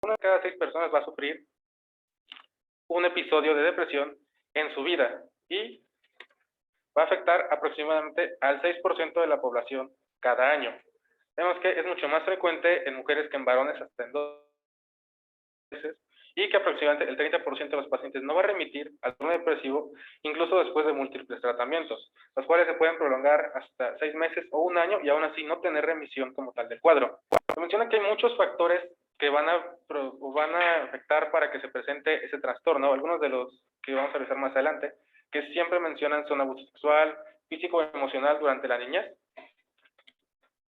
una de cada 6 personas va a sufrir un episodio de depresión en su vida y va a afectar aproximadamente al 6% de la población cada año. Vemos que es mucho más frecuente en mujeres que en varones hasta en 2 veces y que aproximadamente el 30% de los pacientes no va a remitir al trastorno depresivo incluso después de múltiples tratamientos, los cuales se pueden prolongar hasta 6 meses o un año y aún así no tener remisión como tal del cuadro. Se menciona que hay muchos factores que van a afectar para que se presente ese trastorno, algunos de los que vamos a revisar más adelante, que siempre mencionan son abuso sexual, físico o emocional durante la niñez.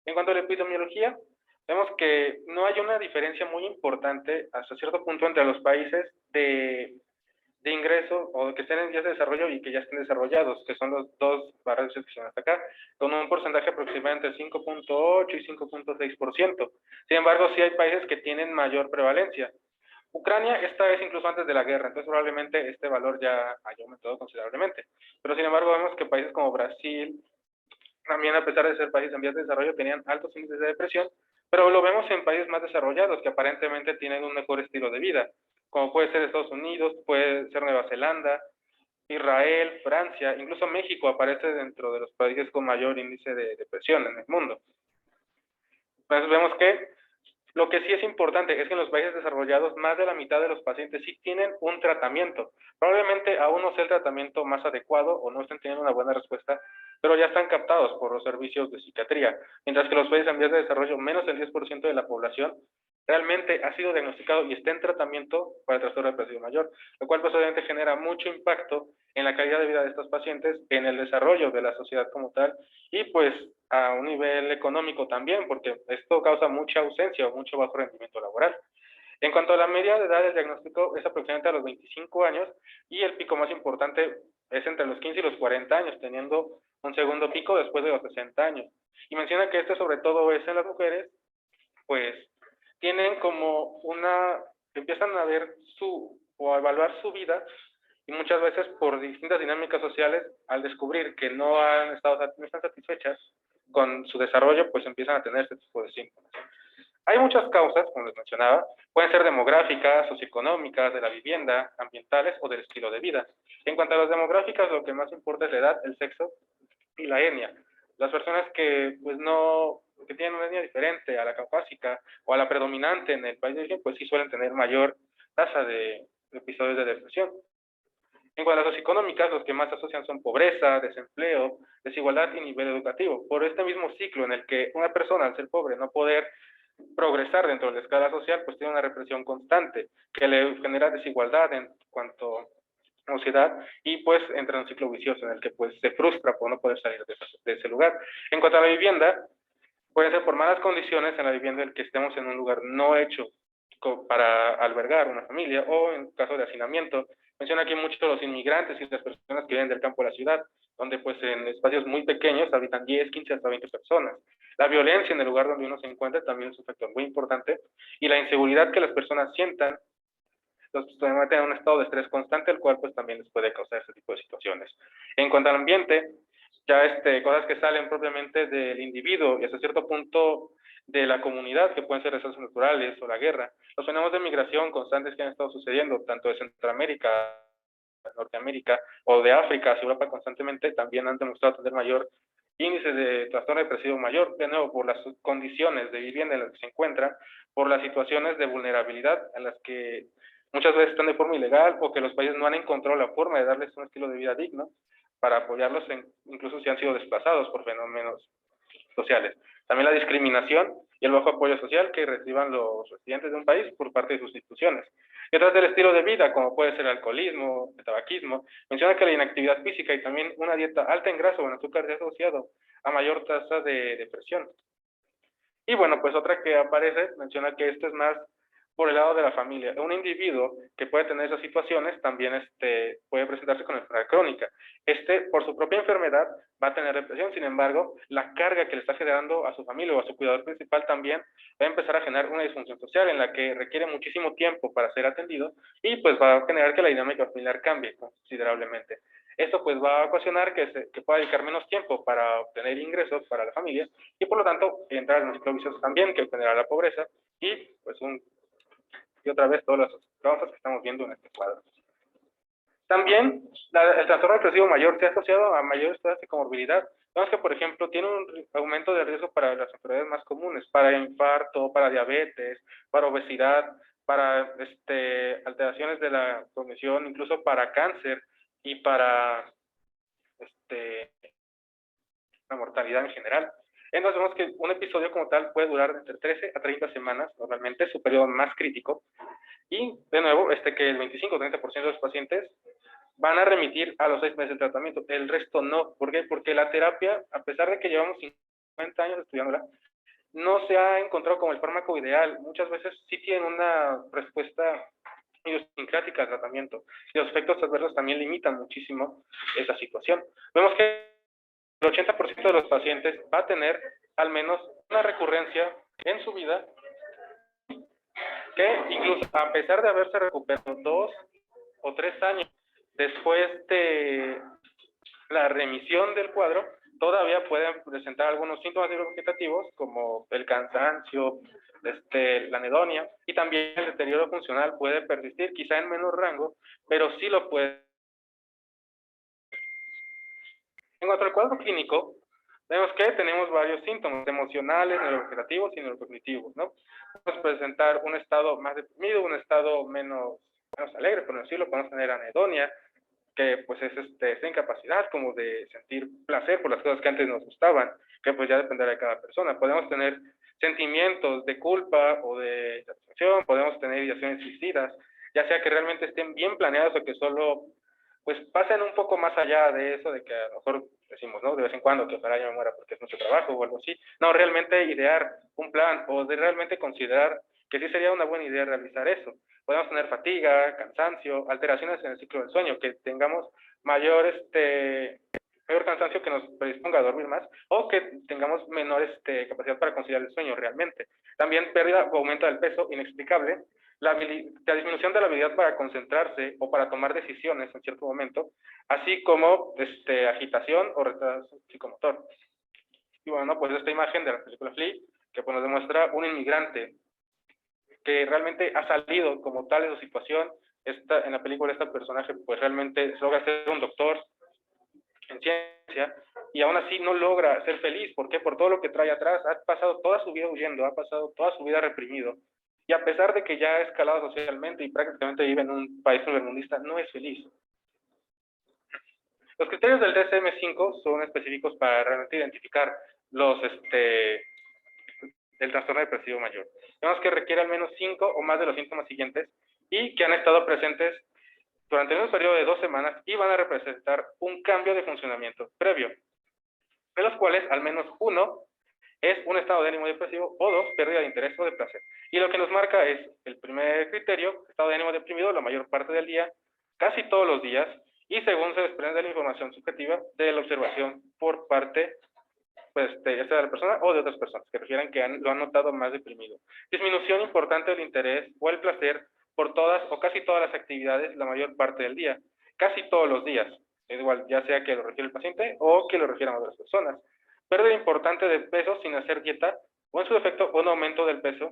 En cuanto a la epidemiología, vemos que no hay una diferencia muy importante hasta cierto punto entre los países de ingreso o que estén en vías de desarrollo y que ya estén desarrollados, que son los dos barrios que están hasta acá, con un porcentaje aproximadamente de 5.8 y 5.6%. Sin embargo, sí hay países que tienen mayor prevalencia. Ucrania, esta vez incluso antes de la guerra, entonces probablemente este valor ya haya aumentado considerablemente. Pero sin embargo, vemos que países como Brasil, también a pesar de ser países en vías de desarrollo, tenían altos índices de depresión, pero lo vemos en países más desarrollados que aparentemente tienen un mejor estilo de vida, como puede ser Estados Unidos, puede ser Nueva Zelanda, Israel, Francia, incluso México aparece dentro de los países con mayor índice de depresión en el mundo. Entonces vemos que lo que sí es importante es que en los países desarrollados más de la mitad de los pacientes sí tienen un tratamiento. Probablemente aún no sea el tratamiento más adecuado o no estén teniendo una buena respuesta, pero ya están captados por los servicios de psiquiatría, mientras que los países en vías de desarrollo, menos del 10% de la población realmente ha sido diagnosticado y está en tratamiento para el trastorno depresivo mayor, lo cual pues obviamente genera mucho impacto en la calidad de vida de estos pacientes, en el desarrollo de la sociedad como tal, y pues a un nivel económico también, porque esto causa mucha ausencia o mucho bajo rendimiento laboral. En cuanto a la media de edad del diagnóstico, es aproximadamente a los 25 años y el pico más importante es entre los 15 y los 40 años, teniendo un segundo pico después de los 60 años. Y menciona que esto sobre todo es en las mujeres, pues tienen como empiezan a ver o a evaluar su vida y muchas veces por distintas dinámicas sociales, al descubrir que no están satisfechas con su desarrollo, pues empiezan a tener este tipo de síntomas. Hay muchas causas, como les mencionaba, pueden ser demográficas, socioeconómicas, de la vivienda, ambientales o del estilo de vida. En cuanto a las demográficas, lo que más importa es la edad, el sexo y la etnia. Las personas que pues no, que tienen una etnia diferente a la caucásica o a la predominante en el país de origen, pues sí suelen tener mayor tasa de episodios de depresión. En cuanto a las socioeconómicas, los que más se asocian son pobreza, desempleo, desigualdad y nivel educativo. Por este mismo ciclo en el que una persona, al ser pobre, no poder progresar dentro de la escala social, pues tiene una represión constante que le genera desigualdad en cuanto a sociedad y pues entra en un ciclo vicioso en el que pues se frustra por no poder salir de ese lugar. En cuanto a la vivienda, puede ser por malas condiciones en la vivienda en el que estemos en un lugar no hecho para albergar una familia o en caso de hacinamiento. Menciona aquí mucho los inmigrantes y las personas que vienen del campo a la ciudad, donde pues en espacios muy pequeños habitan 10, 15 hasta 20 personas. La violencia en el lugar donde uno se encuentra también es un factor muy importante y la inseguridad que las personas sientan los van a tener un estado de estrés constante, el cual pues también les puede causar este tipo de situaciones. En cuanto al ambiente, ya cosas que salen propiamente del individuo y hasta cierto punto de la comunidad, que pueden ser desastres naturales o la guerra. Los fenómenos de migración constantes que han estado sucediendo, tanto de Centroamérica, Norteamérica o de África hacia Europa constantemente, también han demostrado tener mayor índice de trastorno depresivo mayor, de nuevo por las condiciones de vivienda en las que se encuentran, por las situaciones de vulnerabilidad en las que muchas veces están de forma ilegal o que los países no han encontrado la forma de darles un estilo de vida digno para apoyarlos, incluso si han sido desplazados por fenómenos sociales. También la discriminación y el bajo apoyo social que reciban los residentes de un país por parte de sus instituciones. Y detrás del estilo de vida, como puede ser el alcoholismo, el tabaquismo, menciona que la inactividad física y también una dieta alta en grasa o en azúcar se ha asociado a mayor tasa de depresión. Y bueno, pues otra que aparece menciona que esto es más por el lado de la familia. Un individuo que puede tener esas situaciones también puede presentarse con enfermedad crónica. Por su propia enfermedad, va a tener depresión. Sin embargo, la carga que le está generando a su familia o a su cuidador principal también va a empezar a generar una disfunción social en la que requiere muchísimo tiempo para ser atendido y pues va a generar que la dinámica familiar cambie considerablemente. Esto pues va a ocasionar que pueda dedicar menos tiempo para obtener ingresos para la familia y por lo tanto entrar en un ciclo vicioso también que genera la pobreza y pues un y otra vez todas las causas que estamos viendo en este cuadro. También el trastorno depresivo mayor se ha asociado a mayores tasas de comorbilidad. Vemos que, por ejemplo, tiene un aumento de riesgo para las enfermedades más comunes, para infarto, para diabetes, para obesidad, para alteraciones de la cognición, incluso para cáncer y para la mortalidad en general. Entonces vemos que un episodio como tal puede durar entre 13 a 30 semanas, normalmente es su periodo más crítico, y de nuevo, que el 25 o 30% de los pacientes van a remitir a los 6 meses de tratamiento, el resto no. ¿Por qué? Porque la terapia, a pesar de que llevamos 50 años estudiándola, no se ha encontrado como el fármaco ideal. Muchas veces sí tienen una respuesta idiosincrática al tratamiento, y los efectos adversos también limitan muchísimo esa situación. Vemos que el 80% de los pacientes va a tener al menos una recurrencia en su vida que incluso a pesar de haberse recuperado 2 o 3 años después de la remisión del cuadro, todavía pueden presentar algunos síntomas neurovegetativos como el cansancio, la anedonia, y también el deterioro funcional puede persistir, quizá en menor rango, pero sí lo puede. En cuanto al cuadro clínico, vemos que tenemos varios síntomas emocionales, neurovegetativos y neurocognitivos, ¿no? Podemos presentar un estado más deprimido, un estado menos alegre, por decirlo, podemos tener anedonia, que pues es esta incapacidad como de sentir placer por las cosas que antes nos gustaban, que pues ya dependerá de cada persona. Podemos tener sentimientos de culpa o de satisfacción, podemos tener ideaciones suicidas, ya sea que realmente estén bien planeadas o que solo pues pasen un poco más allá de eso, de que a lo mejor decimos, ¿no? De vez en cuando que ojalá yo me muera porque es mucho trabajo o algo así. No, realmente idear un plan o de realmente considerar que sí sería una buena idea realizar eso. Podemos tener fatiga, cansancio, alteraciones en el ciclo del sueño, que tengamos mayor cansancio que nos predisponga a dormir más, o que tengamos menor capacidad para conciliar el sueño realmente. También pérdida o aumento del peso inexplicable, la disminución de la habilidad para concentrarse o para tomar decisiones en cierto momento, así como agitación o retraso psicomotor. Y bueno, pues esta imagen de la película Flea, que pues nos demuestra un inmigrante que realmente ha salido como tal de su situación. En la película este personaje pues realmente logra ser un doctor en ciencia y aún así no logra ser feliz. ¿Por qué? Por todo lo que trae atrás. Ha pasado toda su vida huyendo, ha pasado toda su vida reprimido, y a pesar de que ya ha escalado socialmente y prácticamente vive en un país primermundista, no es feliz. Los criterios del DSM-5 son específicos para realmente identificar el trastorno depresivo mayor. Vemos que requiere al menos 5 o más de los síntomas siguientes y que han estado presentes durante un periodo de 2 semanas y van a representar un cambio de funcionamiento previo, de los cuales al menos uno es un estado de ánimo depresivo o 2, pérdida de interés o de placer. Y lo que nos marca es el primer criterio, estado de ánimo deprimido la mayor parte del día, casi todos los días, y según se desprende de la información subjetiva de la observación por parte pues, ya sea de la persona o de otras personas que refieran que lo han notado más deprimido. Disminución importante del interés o el placer por todas o casi todas las actividades la mayor parte del día, casi todos los días, igual, ya sea que lo refiere el paciente o que lo refieran a otras personas. Pérdida importante de peso sin hacer dieta, o en su defecto un aumento del peso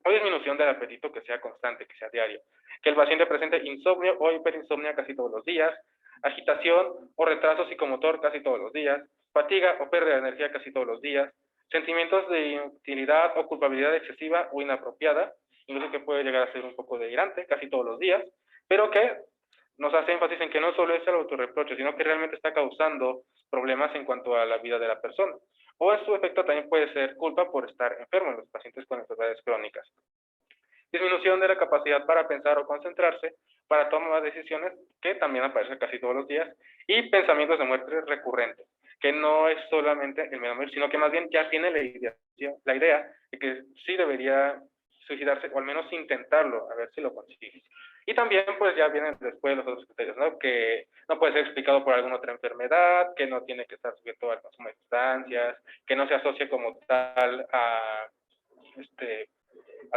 o disminución del apetito que sea constante, que sea diario. Que el paciente presente insomnio o hiperinsomnia casi todos los días, agitación o retraso psicomotor casi todos los días, fatiga o pérdida de energía casi todos los días, sentimientos de inutilidad o culpabilidad excesiva o inapropiada, incluso que puede llegar a ser un poco delirante casi todos los días, pero que nos hace énfasis en que no solo es el autorreproche, sino que realmente está causando problemas en cuanto a la vida de la persona. O en su efecto también puede ser culpa por estar enfermo en los pacientes con enfermedades crónicas. Disminución de la capacidad para pensar o concentrarse, para tomar decisiones, que también aparece casi todos los días, y pensamientos de muerte recurrentes, que no es solamente el miedo a morir, sino que más bien ya tiene la idea de que sí debería suicidarse, o al menos intentarlo, a ver si lo consigue. Y también pues ya vienen después los otros criterios, ¿no? Que no puede ser explicado por alguna otra enfermedad, que no tiene que estar sujeto al consumo de sustancias, que no se asocie como tal a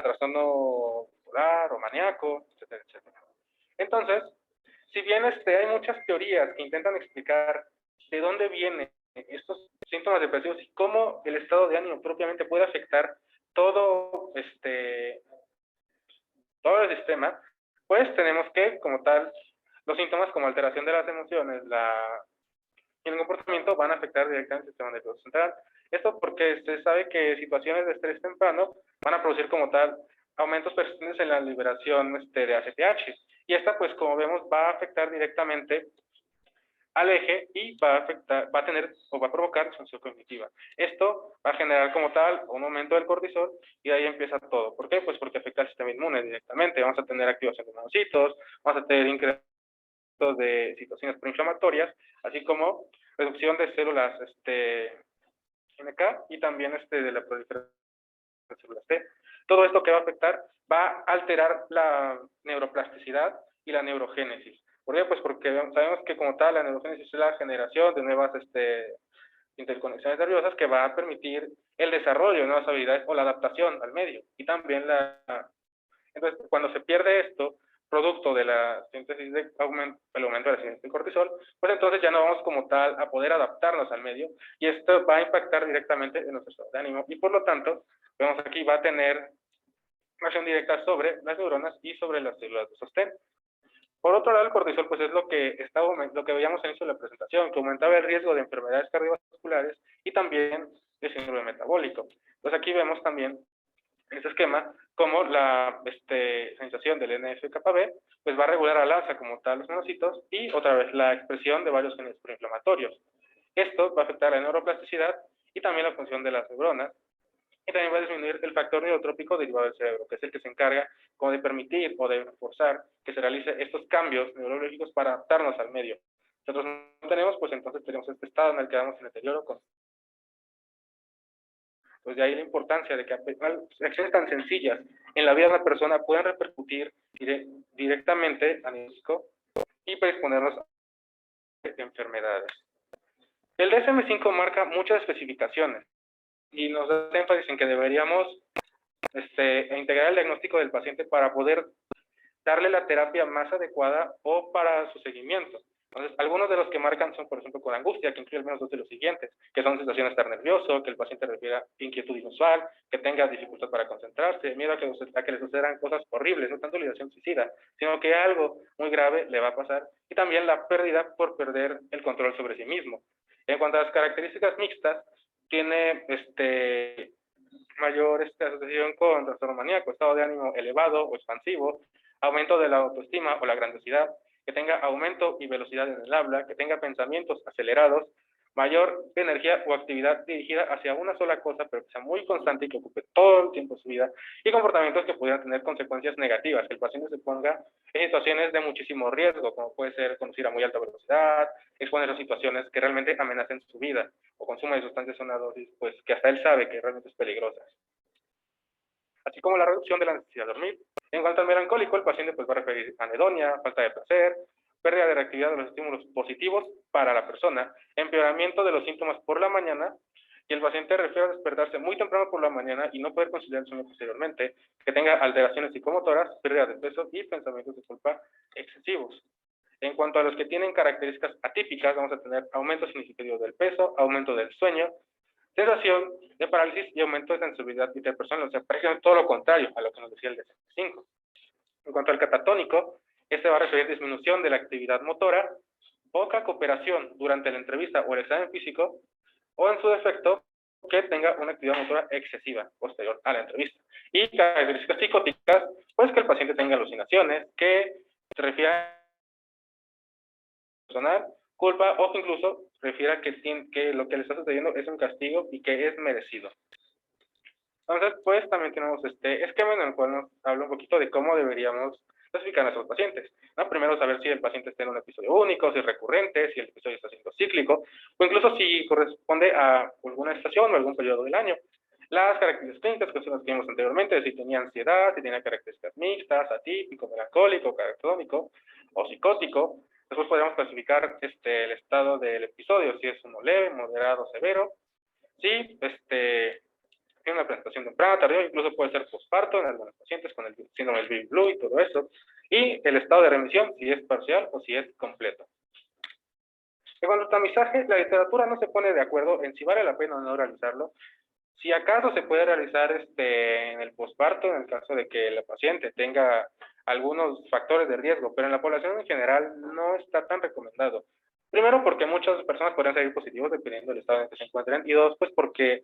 trastorno bipolar o maníaco, etcétera, etcétera. Entonces, si bien hay muchas teorías que intentan explicar de dónde vienen estos síntomas depresivos y cómo el estado de ánimo propiamente puede afectar todo todo el sistema, pues tenemos que, como tal, los síntomas como alteración de las emociones y el comportamiento van a afectar directamente al sistema nervioso central. Esto porque se sabe que situaciones de estrés temprano van a producir como tal aumentos persistentes en la liberación de ACTH. Y esta, pues como vemos, va a afectar directamente al eje y va a tener o va a provocar disfunción cognitiva. Esto va a generar como tal un aumento del cortisol y ahí empieza todo. ¿Por qué? Pues porque afecta al sistema inmune directamente. Vamos a tener activación de monocitos, vamos a tener incremento de situaciones proinflamatorias, así como reducción de células NK y también de la proliferación de células T. Todo esto que va a afectar va a alterar la neuroplasticidad y la neurogénesis. ¿Por qué? Pues porque sabemos que como tal la neurogénesis es la generación de nuevas interconexiones nerviosas que va a permitir el desarrollo de nuevas habilidades o la adaptación al medio. Y también entonces, cuando se pierde esto, producto de la síntesis el aumento de la síntesis de cortisol, pues entonces ya no vamos como tal a poder adaptarnos al medio y esto va a impactar directamente en nuestro estado de ánimo y por lo tanto, vemos aquí va a tener una acción directa sobre las neuronas y sobre las células de sostén. Por otro lado, el cortisol pues es lo que veíamos al inicio de la presentación, que aumentaba el riesgo de enfermedades cardiovasculares y también de síndrome metabólico. Entonces aquí vemos también en este esquema como la sensación del NF-κB pues va a regular al alza como tal los monocitos y otra vez la expresión de varios genes proinflamatorios. Esto va a afectar la neuroplasticidad y también la función de las neuronas y también va a disminuir el factor neurotrópico derivado del cerebro, que es el que se encarga como de permitir o de forzar que se realice estos cambios neurológicos para adaptarnos al medio. Si nosotros no tenemos, pues entonces tenemos este estado en el que damos en deterioro con pues de ahí la importancia de que acciones tan sencillas en la vida de una persona puedan repercutir directamente a nivel físico y predisponernos a enfermedades. El DSM-5 marca muchas especificaciones y nos da énfasis en que deberíamos integrar el diagnóstico del paciente para poder darle la terapia más adecuada o para su seguimiento. Entonces, algunos de los que marcan son, por ejemplo, con angustia, que incluye al menos dos de los siguientes, que son sensaciones de estar nervioso, que el paciente refiera inquietud inusual, que tenga dificultad para concentrarse, miedo a que le sucedan cosas horribles, no tanto la ideación suicida, sino que algo muy grave le va a pasar, y también la pérdida por perder el control sobre sí mismo. En cuanto a las características mixtas, tiene mayor asociación con trastorno maníaco, estado de ánimo elevado o expansivo, aumento de la autoestima o la grandiosidad, que tenga aumento y velocidad en el habla, que tenga pensamientos acelerados, mayor energía o actividad dirigida hacia una sola cosa, pero que sea muy constante y que ocupe todo el tiempo de su vida, y comportamientos que pudieran tener consecuencias negativas, que el paciente se ponga en situaciones de muchísimo riesgo, como puede ser conducir a muy alta velocidad, exponer a situaciones que realmente amenacen su vida, o consumo de sustancias a una dosis pues, que hasta él sabe que realmente es peligrosa. Así como la reducción de la necesidad de dormir. En cuanto al melancólico, el paciente pues, va a referir anedonia, falta de placer, pérdida de reactividad de los estímulos positivos para la persona, empeoramiento de los síntomas por la mañana, y el paciente refiere a despertarse muy temprano por la mañana y no poder conciliar el sueño posteriormente, que tenga alteraciones psicomotoras, pérdida de peso y pensamientos de culpa excesivos. En cuanto a los que tienen características atípicas, vamos a tener aumento significativo del peso, aumento del sueño, sensación de parálisis y aumento de sensibilidad interpersonal, o sea, prácticamente todo lo contrario a lo que nos decía el DSM-5. En cuanto al catatónico, este va a referir disminución de la actividad motora, poca cooperación durante la entrevista o el examen físico, o en su defecto, que tenga una actividad motora excesiva posterior a la entrevista. Y características psicóticas, pues que el paciente tenga alucinaciones, que se refiera a personal, culpa o que incluso refiera que lo que le está sucediendo es un castigo y que es merecido. Entonces, pues también tenemos este esquema en el cual nos habla un poquito de cómo deberíamos clasificar a nuestros pacientes, ¿no? Primero saber si el paciente está en un episodio único, si es recurrente, si el episodio está siendo cíclico, o incluso si corresponde a alguna estación o algún periodo del año. Las características clínicas que son las que vimos anteriormente, si tenía ansiedad, si tenía características mixtas, atípico, melancólico, catatónico o psicótico. Después podríamos clasificar el estado del episodio, si es uno leve, moderado, severo. Si tiene una presentación temprana, tardía, incluso puede ser posparto en algunos pacientes con el síndrome del baby blue y todo eso. Y el estado de remisión, si es parcial o si es completo. En cuanto al tamizaje, la literatura no se pone de acuerdo en si vale la pena o no realizarlo, Si acaso se puede realizar en el posparto, en el caso de que la paciente tenga algunos factores de riesgo, pero en la población en general no está tan recomendado. Primero, porque muchas personas podrían salir positivos dependiendo del estado en el que se encuentren, y dos, pues porque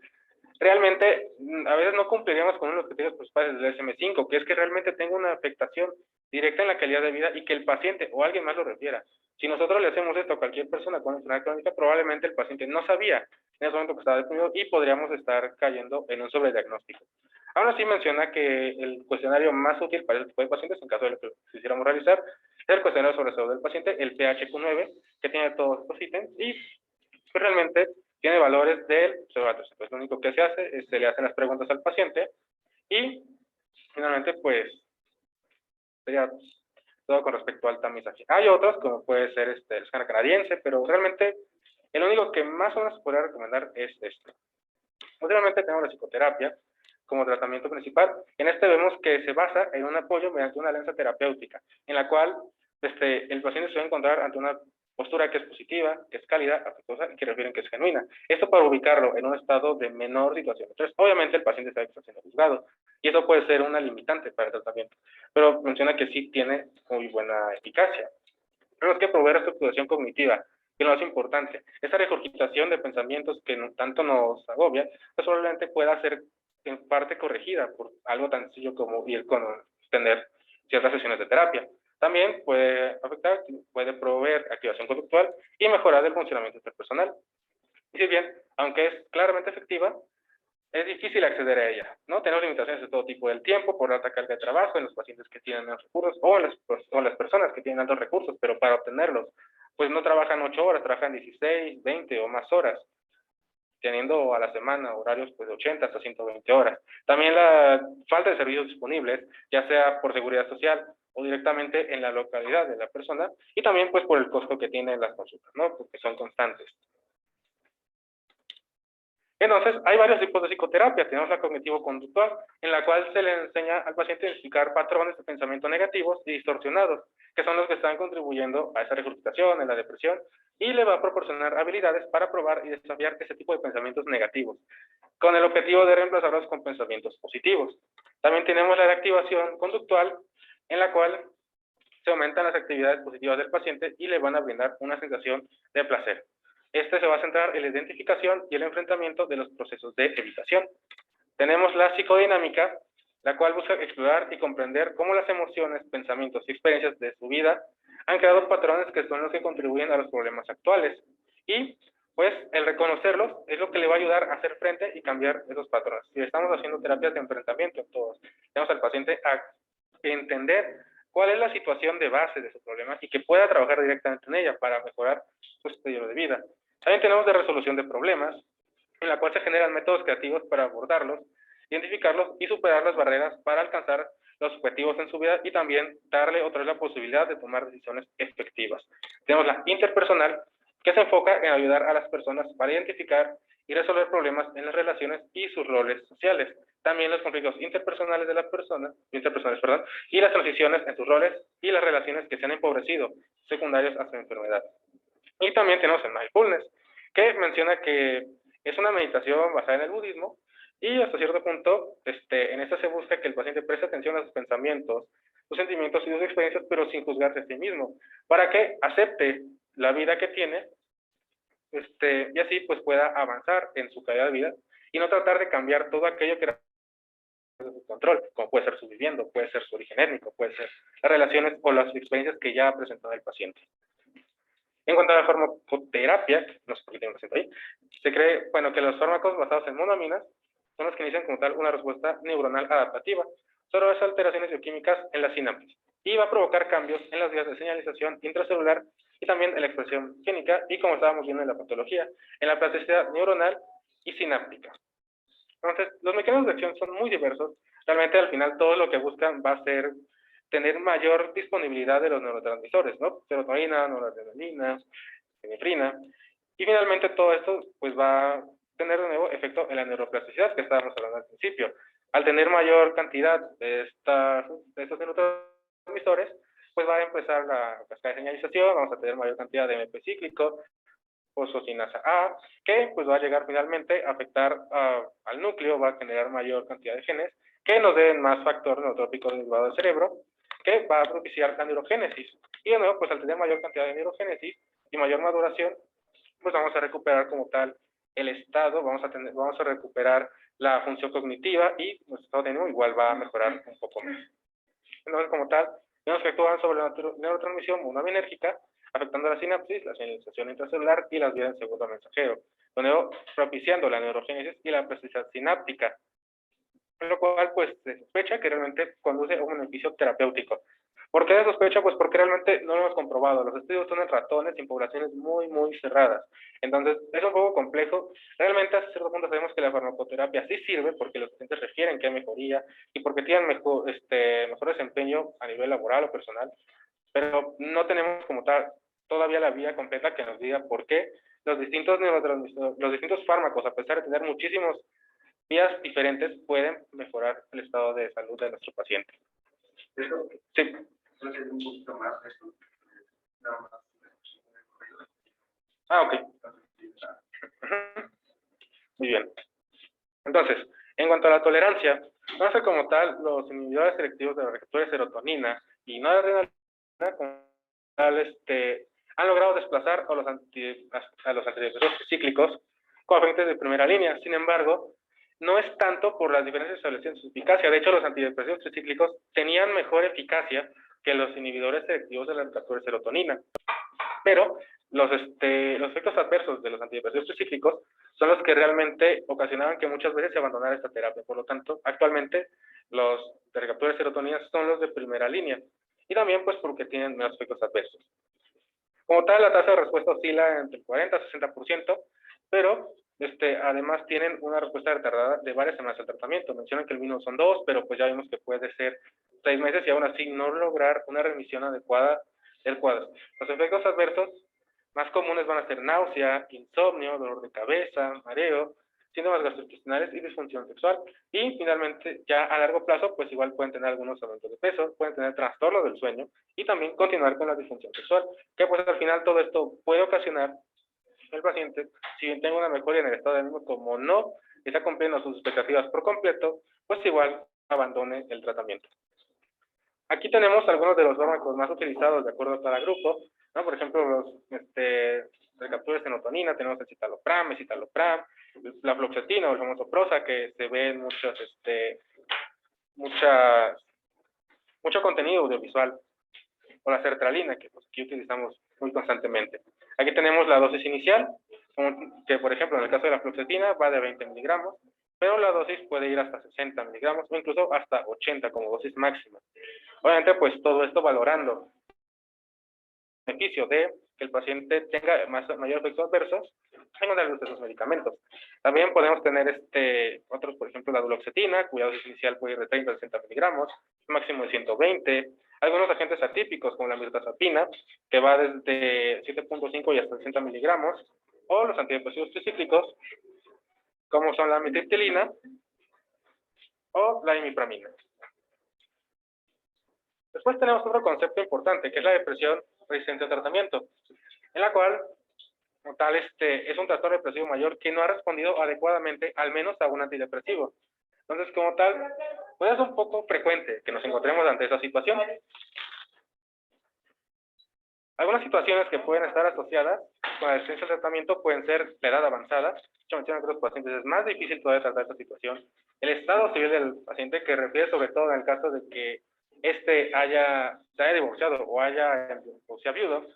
realmente a veces no cumpliríamos con uno de los objetivos principales del DSM-5, que es que realmente tenga una afectación directa en la calidad de vida y que el paciente o alguien más lo refiera. Si nosotros le hacemos esto a cualquier persona con enfermedad crónica, probablemente el paciente no sabía en ese momento que estaba deprimido y podríamos estar cayendo en un sobrediagnóstico. Aún así menciona que el cuestionario más útil para este tipo de pacientes, en caso de que lo quisiéramos realizar, es el cuestionario sobre salud del paciente, el PHQ-9, que tiene todos estos ítems y pues, realmente tiene valores del observatorio. Pues lo único que se hace es se le hacen las preguntas al paciente y finalmente pues sería todo con respecto al tamizaje. Hay otros, como puede ser el escáner canadiense, pero realmente el único que más o menos se podría recomendar es este. Posteriormente tenemos la psicoterapia como tratamiento principal. En este vemos que se basa en un apoyo mediante una alianza terapéutica, en la cual el paciente se va a encontrar ante una postura que es positiva, que es cálida, afectuosa y que refieren que es genuina. Esto para ubicarlo en un estado de menor situación. Entonces, obviamente el paciente sabe que está siendo juzgado y eso puede ser una limitante para el tratamiento, pero menciona que sí tiene muy buena eficacia. Tenemos que proveer estructuración cognitiva, que es lo más importante. Esa regurgitación de pensamientos que tanto nos agobia, pues probablemente pueda ser en parte corregida por algo tan sencillo como ir con tener ciertas sesiones de terapia. También puede afectar, puede proveer activación conductual y mejorar el funcionamiento interpersonal. Y si bien, aunque es claramente efectiva, es difícil acceder a ella, ¿no? Tenemos limitaciones de todo tipo del tiempo, por alta carga de trabajo en los pacientes que tienen menos recursos o en las personas que tienen altos recursos, pero para obtenerlos, pues no trabajan 8 horas, trabajan 16, 20 o más horas, teniendo a la semana horarios pues, de 80 hasta 120 horas. También la falta de servicios disponibles, ya sea por seguridad social o directamente en la localidad de la persona, y también pues por el costo que tienen las consultas, ¿no? Porque son constantes. Entonces, hay varios tipos de psicoterapia. Tenemos la cognitivo-conductual, en la cual se le enseña al paciente a identificar patrones de pensamiento negativos y distorsionados, que son los que están contribuyendo a esa regurgitación, en la depresión, y le va a proporcionar habilidades para probar y desafiar ese tipo de pensamientos negativos, con el objetivo de reemplazarlos con pensamientos positivos. También tenemos la reactivación conductual, en la cual se aumentan las actividades positivas del paciente y le van a brindar una sensación de placer. Este se va a centrar en la identificación y el enfrentamiento de los procesos de evitación. Tenemos la psicodinámica, la cual busca explorar y comprender cómo las emociones, pensamientos y experiencias de su vida han creado patrones que son los que contribuyen a los problemas actuales. Y, pues, el reconocerlos es lo que le va a ayudar a hacer frente y cambiar esos patrones. Si estamos haciendo terapias de enfrentamiento, todos tenemos al paciente a entender cuál es la situación de base de su problema y que pueda trabajar directamente en ella para mejorar su estilo de vida. También tenemos de resolución de problemas, en la cual se generan métodos creativos para abordarlos, identificarlos y superar las barreras para alcanzar los objetivos en su vida y también darle otra vez la posibilidad de tomar decisiones efectivas. Tenemos la interpersonal, que se enfoca en ayudar a las personas para identificar y resolver problemas en las relaciones y sus roles sociales. También los conflictos interpersonales de las personas, y las transiciones en sus roles y las relaciones que se han empobrecido, secundarios a su enfermedad. Y también tenemos el mindfulness, que menciona que es una meditación basada en el budismo y hasta cierto punto en esta se busca que el paciente preste atención a sus pensamientos, sus sentimientos y sus experiencias, pero sin juzgarse a sí mismo, para que acepte la vida que tiene y así pues pueda avanzar en su calidad de vida y no tratar de cambiar todo aquello que era de su control, como puede ser su vivienda, puede ser su origen étnico, puede ser las relaciones o las experiencias que ya ha presentado el paciente. En cuanto a la farmacoterapia, no sé por qué tengo un acento ahí, se cree, bueno, que los fármacos basados en monoaminas son los que inician como tal una respuesta neuronal adaptativa sobre las alteraciones bioquímicas en la sinapsis y va a provocar cambios en las vías de señalización intracelular y también en la expresión génica y, como estábamos viendo en la patología, en la plasticidad neuronal y sináptica. Entonces, los mecanismos de acción son muy diversos. Realmente, al final, todo lo que buscan va a ser tener mayor disponibilidad de los neurotransmisores, ¿no? Serotonina, noradrenalina, epinefrina. Y finalmente, todo esto pues va a tener de nuevo efecto en la neuroplasticidad que estábamos hablando al principio. Al tener mayor cantidad de estos neurotransmisores, pues va a empezar la cascada de señalización, vamos a tener mayor cantidad de MP cíclico, fosfocinasa A, que pues va a llegar finalmente a afectar al núcleo, va a generar mayor cantidad de genes que nos den más factor neurotrópico derivado del cerebro, que va a propiciar la neurogénesis. Y de nuevo, pues al tener mayor cantidad de neurogénesis y mayor maduración, pues vamos a recuperar como tal el estado, vamos a recuperar la función cognitiva y nuestro estado de ánimo igual va a mejorar un poco más. Entonces, como tal, vemos que actúan sobre la neurotransmisión monoaminérgica, afectando la sinapsis, la señalización intracelular y las vías del segundo mensajero, propiciando la neurogénesis y la plasticidad sináptica, lo cual pues se sospecha que realmente conduce a un beneficio terapéutico. ¿Por qué se sospecha? Pues porque realmente no lo hemos comprobado. Los estudios son en ratones y en poblaciones muy, muy cerradas. Entonces, es un poco complejo. Realmente, hasta cierto punto sabemos que la farmacoterapia sí sirve porque los pacientes refieren que hay mejoría y porque tienen mejor desempeño a nivel laboral o personal, pero no tenemos como tal todavía la vía completa que nos diga por qué los distintos neurotransmisores, los distintos fármacos, a pesar de tener muchísimos vías diferentes, pueden mejorar el estado de salud de nuestro paciente. ¿Eso? Sí. Entonces, un poquito más de esto. Ok. Muy bien. Entonces, en cuanto a la tolerancia, no sé como tal, los inhibidores selectivos de los receptores de serotonina y noradrenalina como tal, han logrado desplazar a los antidepresivos cíclicos con agentes de primera línea. Sin embargo, no es tanto por las diferencias establecidas en su eficacia. De hecho, los antidepresivos tricíclicos tenían mejor eficacia que los inhibidores selectivos de la receptor de serotonina. Pero los efectos adversos de los antidepresivos tricíclicos son los que realmente ocasionaban que muchas veces se abandonara esta terapia. Por lo tanto, actualmente los de recaptura de serotonina son los de primera línea. Y también pues porque tienen menos efectos adversos. Como tal, la tasa de respuesta oscila entre el 40 y 60%, pero además tienen una respuesta retardada de varias semanas al tratamiento. Mencionan que el mínimo son 2, pero pues ya vimos que puede ser 6 meses y aún así no lograr una remisión adecuada del cuadro. Los efectos adversos más comunes van a ser náusea, insomnio, dolor de cabeza, mareo, síntomas gastrointestinales y disfunción sexual. Y finalmente, ya a largo plazo, pues igual pueden tener algunos aumentos de peso, pueden tener trastornos del sueño y también continuar con la disfunción sexual, que pues al final todo esto puede ocasionar el paciente, si bien tenga una mejoría en el estado de ánimo, como no está cumpliendo sus expectativas por completo, pues igual abandone el tratamiento. Aquí tenemos algunos de los fármacos más utilizados de acuerdo a cada grupo, ¿no? Por ejemplo, los recaptura de serotonina, tenemos el citalopram, la fluoxetina o el famoso Proza, que se ve en mucho contenido audiovisual, o la sertralina, que pues, aquí utilizamos muy constantemente. Aquí tenemos la dosis inicial, que por ejemplo en el caso de la fluoxetina va de 20 miligramos, pero la dosis puede ir hasta 60 miligramos o incluso hasta 80 como dosis máxima. Obviamente, pues todo esto valorando el beneficio de que el paciente tenga mayor efectos adversos en una de esos medicamentos. También podemos tener otros, por ejemplo, la duloxetina, cuya dosis inicial puede ir de 30 a 60 miligramos, máximo de 120. Algunos agentes atípicos, como la mirtazapina, que va desde 7.5 y hasta 60 miligramos, o los antidepresivos tricíclicos, como son la mitriptilina o la imipramina. Después tenemos otro concepto importante, que es la depresión resistente al tratamiento, en la cual, como tal, es un trastorno depresivo mayor que no ha respondido adecuadamente, al menos a un antidepresivo. Entonces, como tal, puede ser un poco frecuente que nos encontremos ante esa situación. Algunas situaciones que pueden estar asociadas con la resistencia al tratamiento pueden ser la edad avanzada. Yo menciono que los pacientes es más difícil poder tratar esta situación. El estado civil del paciente, que refiere sobre todo en el caso de que se haya divorciado o sea viudo.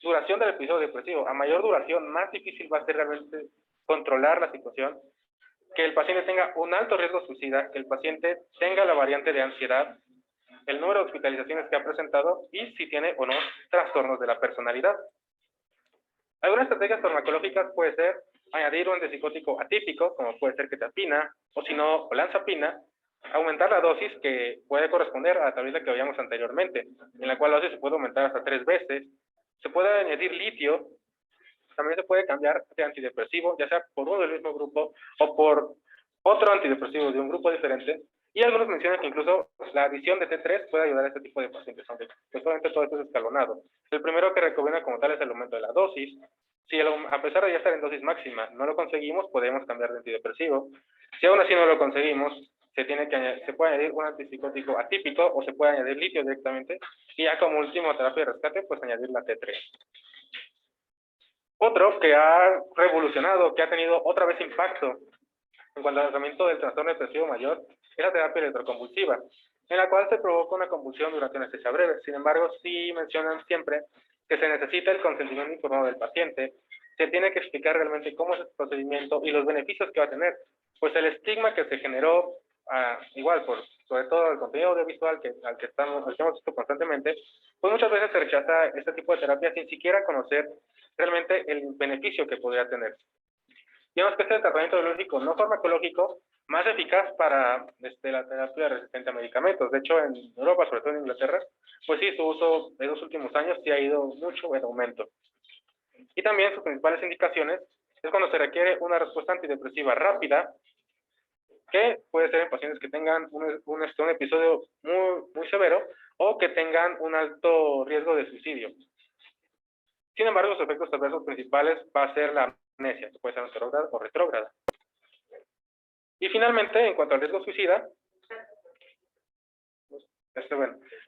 Duración del episodio depresivo. A mayor duración, más difícil va a ser realmente controlar la situación. Que el paciente tenga un alto riesgo suicida, que el paciente tenga la variante de ansiedad, el número de hospitalizaciones que ha presentado y si tiene o no trastornos de la personalidad. Algunas estrategias farmacológicas puede ser añadir un antipsicótico atípico, como puede ser quetiapina, o si no, olanzapina, aumentar la dosis que puede corresponder a la tableta que veíamos anteriormente, en la cual la dosis se puede aumentar hasta 3 veces. Se puede añadir litio, también se puede cambiar de antidepresivo, ya sea por uno del mismo grupo o por otro antidepresivo de un grupo diferente. Y algunos mencionan que incluso la adición de T3 puede ayudar a este tipo de pacientes, aunque pues obviamente todo esto es escalonado. El primero que recomienda como tal es el aumento de la dosis. Si a pesar de ya estar en dosis máxima no lo conseguimos, podemos cambiar de antidepresivo. Si aún así no lo conseguimos, se puede añadir un antipsicótico atípico o se puede añadir litio directamente. Y ya como último terapia de rescate, pues añadir la T3. Otro que ha revolucionado, que ha tenido otra vez impacto en cuanto al tratamiento del trastorno depresivo mayor, es la terapia electroconvulsiva, en la cual se provoca una convulsión durante una anestesia breve. Sin embargo, sí mencionan siempre que se necesita el consentimiento informado del paciente, se tiene que explicar realmente cómo es el procedimiento y los beneficios que va a tener, pues el estigma que se generó, igual, sobre todo el contenido audiovisual al que hemos visto constantemente, pues muchas veces se rechaza este tipo de terapia sin siquiera conocer realmente el beneficio que podría tener. Digamos que este es el tratamiento biológico no farmacológico más eficaz para la terapia resistente a medicamentos. De hecho, en Europa, sobre todo en Inglaterra, pues sí, su uso en los últimos años sí ha ido mucho en aumento. Y también sus principales indicaciones es cuando se requiere una respuesta antidepresiva rápida, que puede ser en pacientes que tengan un episodio muy severo o que tengan un alto riesgo de suicidio. Sin embargo, los efectos adversos principales va a ser la amnesia, que puede ser anterógrada o retrógrada. Y finalmente, en cuanto al riesgo suicida, los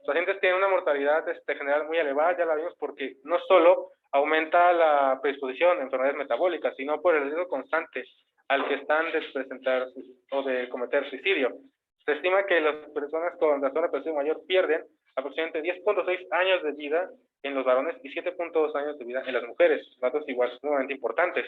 pacientes tienen una mortalidad general muy elevada, ya la vimos, porque no solo aumenta la predisposición a enfermedades metabólicas, sino por el riesgo constante al que están de presentar o de cometer suicidio. Se estima que las personas con trastorno depresivo mayor pierden aproximadamente 10.6 años de vida en los varones y 7.2 años de vida en las mujeres, datos igual sumamente importantes.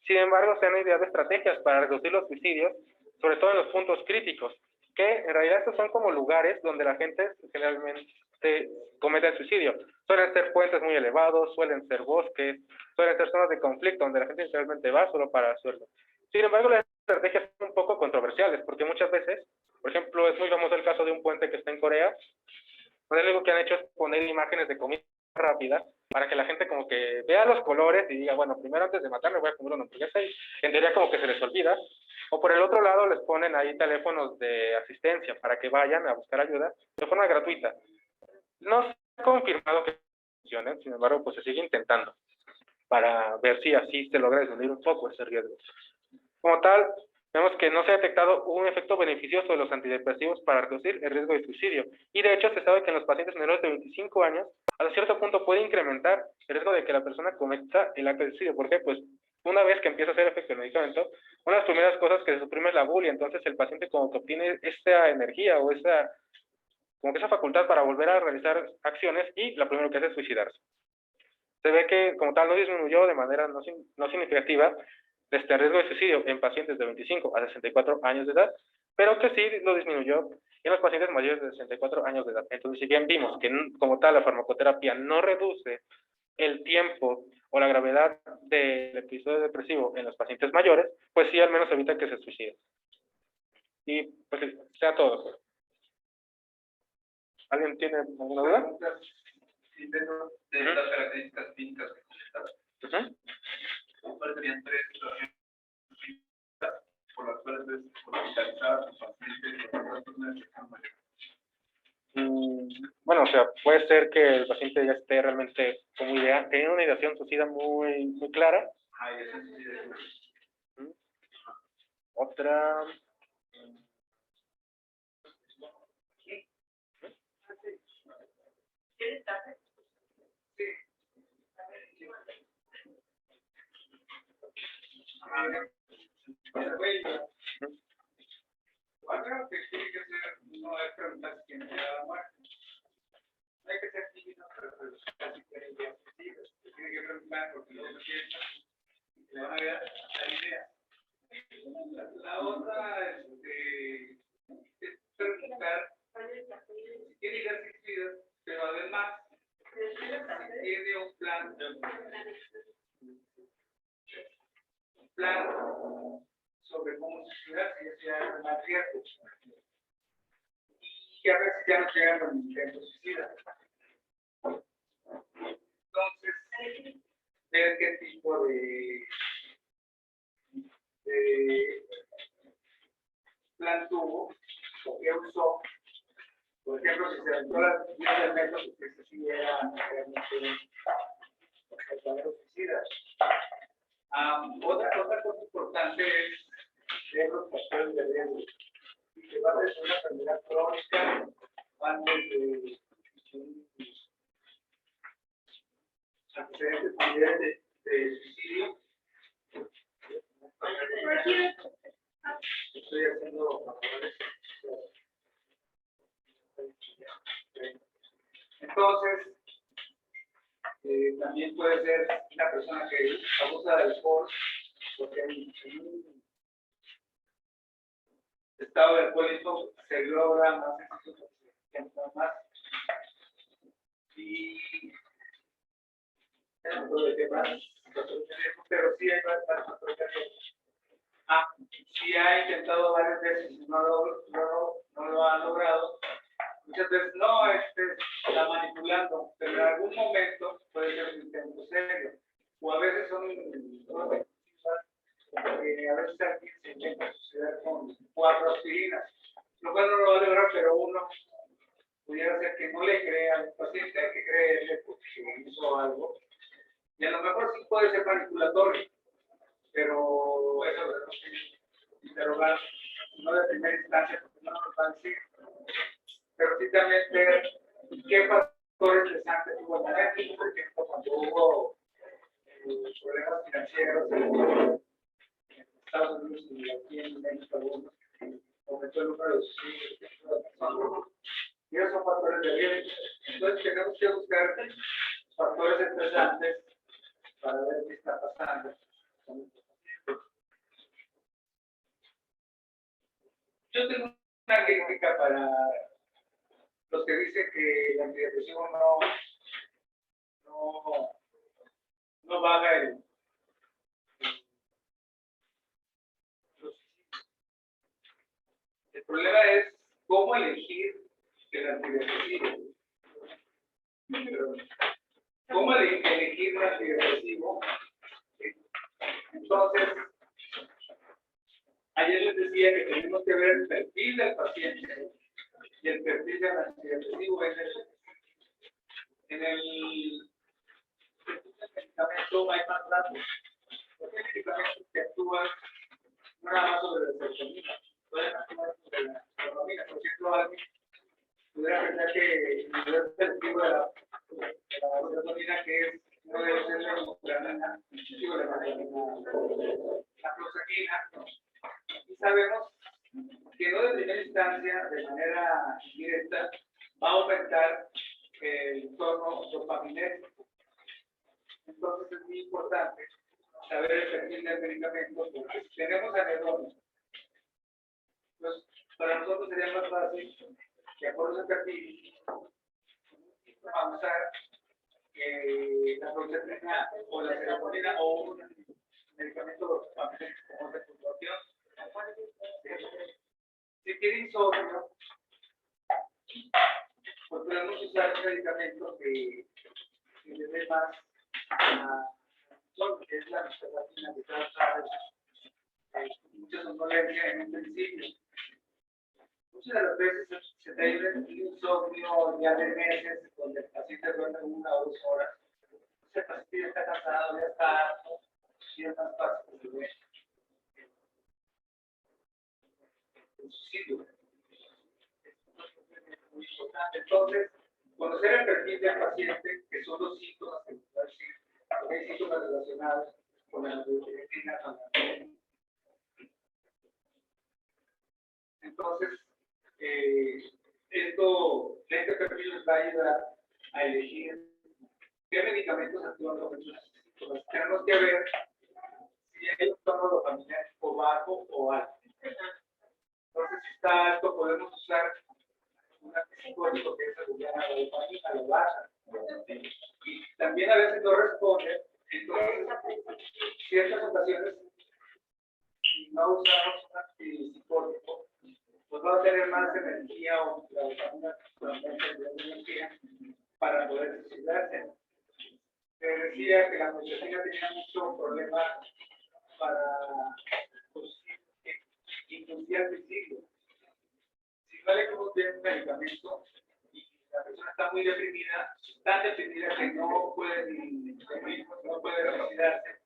Sin embargo, se han ideado estrategias para reducir los suicidios, sobre todo en los puntos críticos, que en realidad estos son como lugares donde la gente generalmente comete el suicidio. Suelen ser puentes muy elevados, suelen ser bosques, suelen ser zonas de conflicto donde la gente generalmente va solo para sueldo. Sin embargo, las estrategias son un poco controversiales, porque muchas veces, por ejemplo, es muy famoso el caso de un puente que está en Corea, donde algo que han hecho es poner imágenes de comida rápida para que la gente como que vea los colores y diga, bueno, primero antes de matarme voy a comer una hamburguesa, y en teoría como que se les olvida. O por el otro lado les ponen ahí teléfonos de asistencia para que vayan a buscar ayuda de forma gratuita. No se ha confirmado que funcione, sin embargo, pues se sigue intentando para ver si así se logra disminuir un poco ese riesgo. Como tal, vemos que no se ha detectado un efecto beneficioso de los antidepresivos para reducir el riesgo de suicidio. Y de hecho se sabe que en los pacientes menores de 25 años, a cierto punto puede incrementar el riesgo de que la persona cometa el acto de suicidio. ¿Por qué? Pues una vez que empieza a hacer efecto el medicamento, una de las primeras cosas que se suprime es la bulia. Entonces el paciente como que obtiene esta energía o como que esa facultad para volver a realizar acciones y lo primero que hace es suicidarse. Se ve que como tal no disminuyó de manera no significativa este riesgo de suicidio en pacientes de 25 a 64 años de edad, pero que sí lo disminuyó en los pacientes mayores de 64 años de edad. Entonces, si bien vimos que como tal la farmacoterapia no reduce el tiempo o la gravedad del episodio depresivo en los pacientes mayores, pues sí al menos evita que se suiciden. Y pues sea todo. ¿Alguien tiene alguna duda? Sí, dentro de las características clínicas que comentaste, ¿cuáles serían tres situaciones por las cuales es hospitalizar a tu paciente con trastorno de depresión mayor? Bueno, o sea, puede ser que el paciente ya esté realmente como teniendo una ideación suicida muy clara. Otra. Algo que tiene que ser, no es preguntar si quién te da la muerte. No hay que ser tímido, pero casi que tiene que preguntar porque luego piensa y le van a dar la idea. La otra es preguntar si tiene ideas suicidas, pero además si tiene un plan sobre cómo suicidarse, ya sea más riesgo. Y a ver si ya no llegan los intentos suicidas. Entonces, ver qué tipo de plan tuvo o qué usó. Por ejemplo, si se aventó las vías del método, porque ese sí era realmente los compañeros suicidas. Otra cosa importante es ver los factores de riesgo. Y que va a ser una enfermedad crónica antes de antecedentes niveles de suicidio. Estoy haciendo favores. Entonces, también puede ser una persona que abusa de alcohol, porque en un estado de alcoholismo se logra más más. Y pero sí hay más factores. Sí ha intentado varias veces y no lo ha logrado. Muchas veces no, está manipulando, pero en algún momento puede ser un intento serio. O a veces son a veces alguien se intenta suceder con 4 aspirinas, lo cual no lo va a lograr, pero uno pudiera ser que no le crea al paciente, hay que creerle porque hizo algo. Y a lo mejor sí puede ser manipulatorio, pero eso lo tenemos que interrogar, no de primera instancia, porque no nos va a decir. Pero sí también ver qué factores estresantes tuvo el momento, por ejemplo, cuando hubo problemas financieros en Estados Unidos y aquí en México, algunos, aumentó el número de suicidios. Y esos son factores de riesgo. Entonces tenemos que buscar factores estresantes para ver qué está pasando. Yo tengo una crítica para los que dicen que el antidepresivo no baja el problema es cómo elegir el antidepresivo. ¿Cómo elegir un antidepresivo? Entonces, ayer les decía que tenemos que ver el perfil del paciente y el perfil del antidepresivo en el medicamento hay más datos. Porque hay medicamentos que actúan no nada más sobre la serotonina, pueden actuar sobre la dopamina. Por ejemplo, alguien pudiera pensar que el nivel selectivo de la serotonina, que es no debe ser la glucosamina, la clozapina, y sabemos que no de primera instancia, de manera directa, va a aumentar el tono dopaminérgico. Entonces es muy importante saber el perfil del medicamento, porque si tenemos anhedonia, pues para nosotros sería más fácil que acuerdo ese perfil avanzar la progesterona o la serotonina o un medicamento dopaminérgico como de puntuación. Si tiene insomnio, pues podemos usar un medicamento que le dé más que es la metrozapina, que trata mucha somnolencia en un principio. Muchas de las veces se debe un insomnio ya de meses, donde el paciente duerme 1 o 2 horas. Ese paciente ya está cansado, ya está harto, y es más fácil que se ve el suicidio. Es muy importante. Entonces, conocer el perfil del paciente, que son los síntomas que puede decir, porque hay síntomas relacionados con la medicina. Entonces, este perfil nos va a ayudar a elegir qué medicamentos actúan sobre esos síntomas. Tenemos que ver si hay un tono dopaminérgico bajo o alto. Entonces, si está alto, podemos usar un antipsicótico que es regular a la dopamina, lo baja. Y también a veces no responde. Entonces, ciertas ocasiones, si no usamos un antipsicótico, pues va a tener más energía o la dopamina de energía para poder suicidarse. Se decía que la medicina tenía mucho problema para inducir suicidio. Si no le damos bien un medicamento y la persona está muy deprimida, tan deprimida que no puede ni dormir, no puede suicidarse,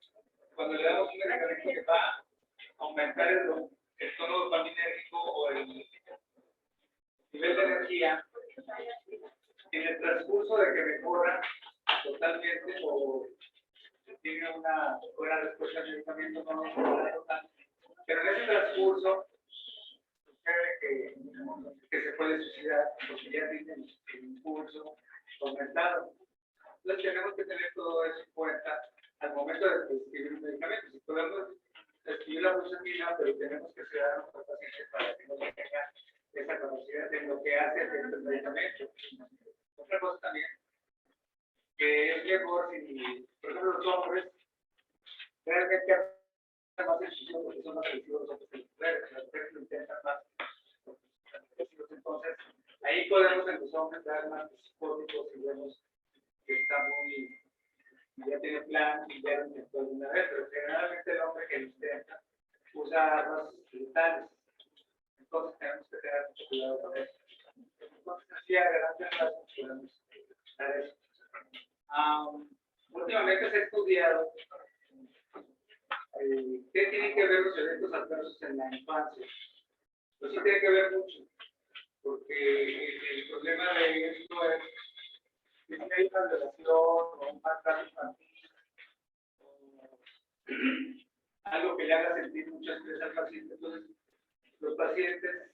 cuando le damos un medicamento que va a aumentar el tono dopaminérgico o el nivel de energía, en el transcurso de que mejora totalmente o tiene una buena respuesta al medicamento, no nos mejora total. Pero en ese transcurso sucede que se puede suicidar porque ya tiene el impulso aumentado. Entonces tenemos que tener todo eso en cuenta al momento de prescribir un medicamento. Si podemos prescribir la fluoxetina, pero tenemos que cuidar a nuestros pacientes para que no tengan esa capacidad de lo que hace el medicamento. Otra cosa también, que es mejor si, por ejemplo, los hombres realmente hacen más ejercicio porque son más agresivos los mujeres, las mujeres lo intentan más. Entonces, ahí podemos en los hombres dar más psicóticos y vemos que está ya tiene plan y ya lo intentó alguna vez, pero generalmente el hombre que lo intenta usa armas letales. Entonces tenemos que tener mucho cuidado con eso. Entonces, así a grandes rasgos podemos dar eso. Últimamente se ha estudiado qué tienen que ver los eventos adversos en la infancia. Pues sí tiene que ver mucho, porque el problema de esto es que si hay una relación o un maltrato infantil, o algo que le haga sentir mucho estrés al paciente, entonces los pacientes,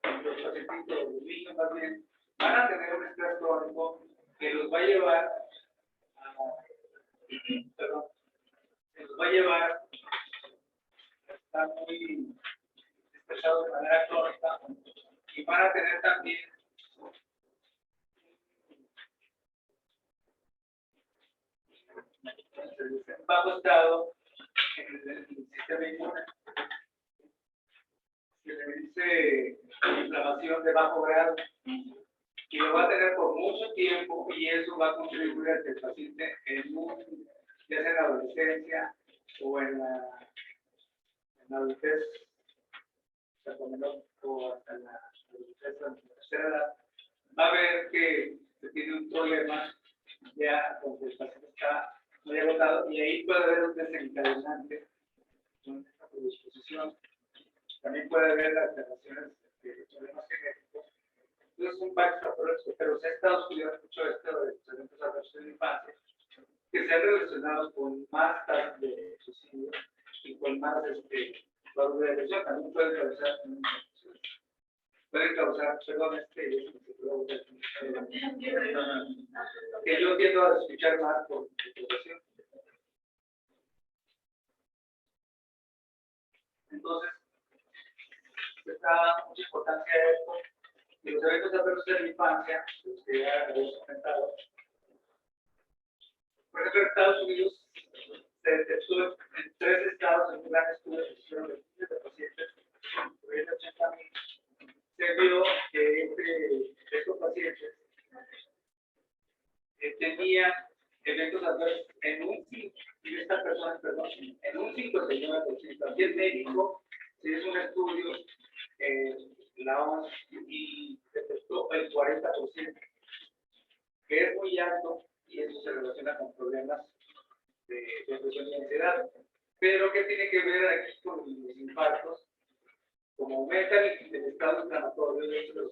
los niños más bien, van a tener un estrés crónico que los va a llevar a estar muy estresados de manera crónica y van a tener también un bajo estado en el sistema inmune. Se le dice inflamación de bajo grado y lo va a tener por mucho tiempo y eso va a contribuir a que el paciente ya sea en la adolescencia o en la adultez, o hasta la adultez, en la tercera edad, va a ver que se tiene un problema ya donde el paciente está muy agotado y ahí puede haber un desencadenante con esta predisposición. También puede haber alteraciones de problemas genéticos. Entonces, un factor, pero se ha estado estudiando mucho esto de los eventos adversos de la infancia, que se han relacionado con más tasas de suicidio y con más valor de depresión. También puede causar, que yo tiendo a escuchar más por depresión. Entonces, está mucha importancia de esto. Y los eventos adversos de la infancia, los que ya hemos comentado. Por ejemplo, en Estados Unidos se detectó en 3 estados, en un gran estudio que hicieron de miles de pacientes, por el 80.000, se vio que entre estos pacientes tenían eventos adversos en un 5, y estas personas, perdón, en un 59%. Aquí en México se hizo un estudio, la OMS, y detectó el 40%, que es muy alto, y eso se relaciona con problemas de depresión y ansiedad. Pero ¿qué tiene que ver aquí con los infartos? Como aumenta el estado inflamatorio de los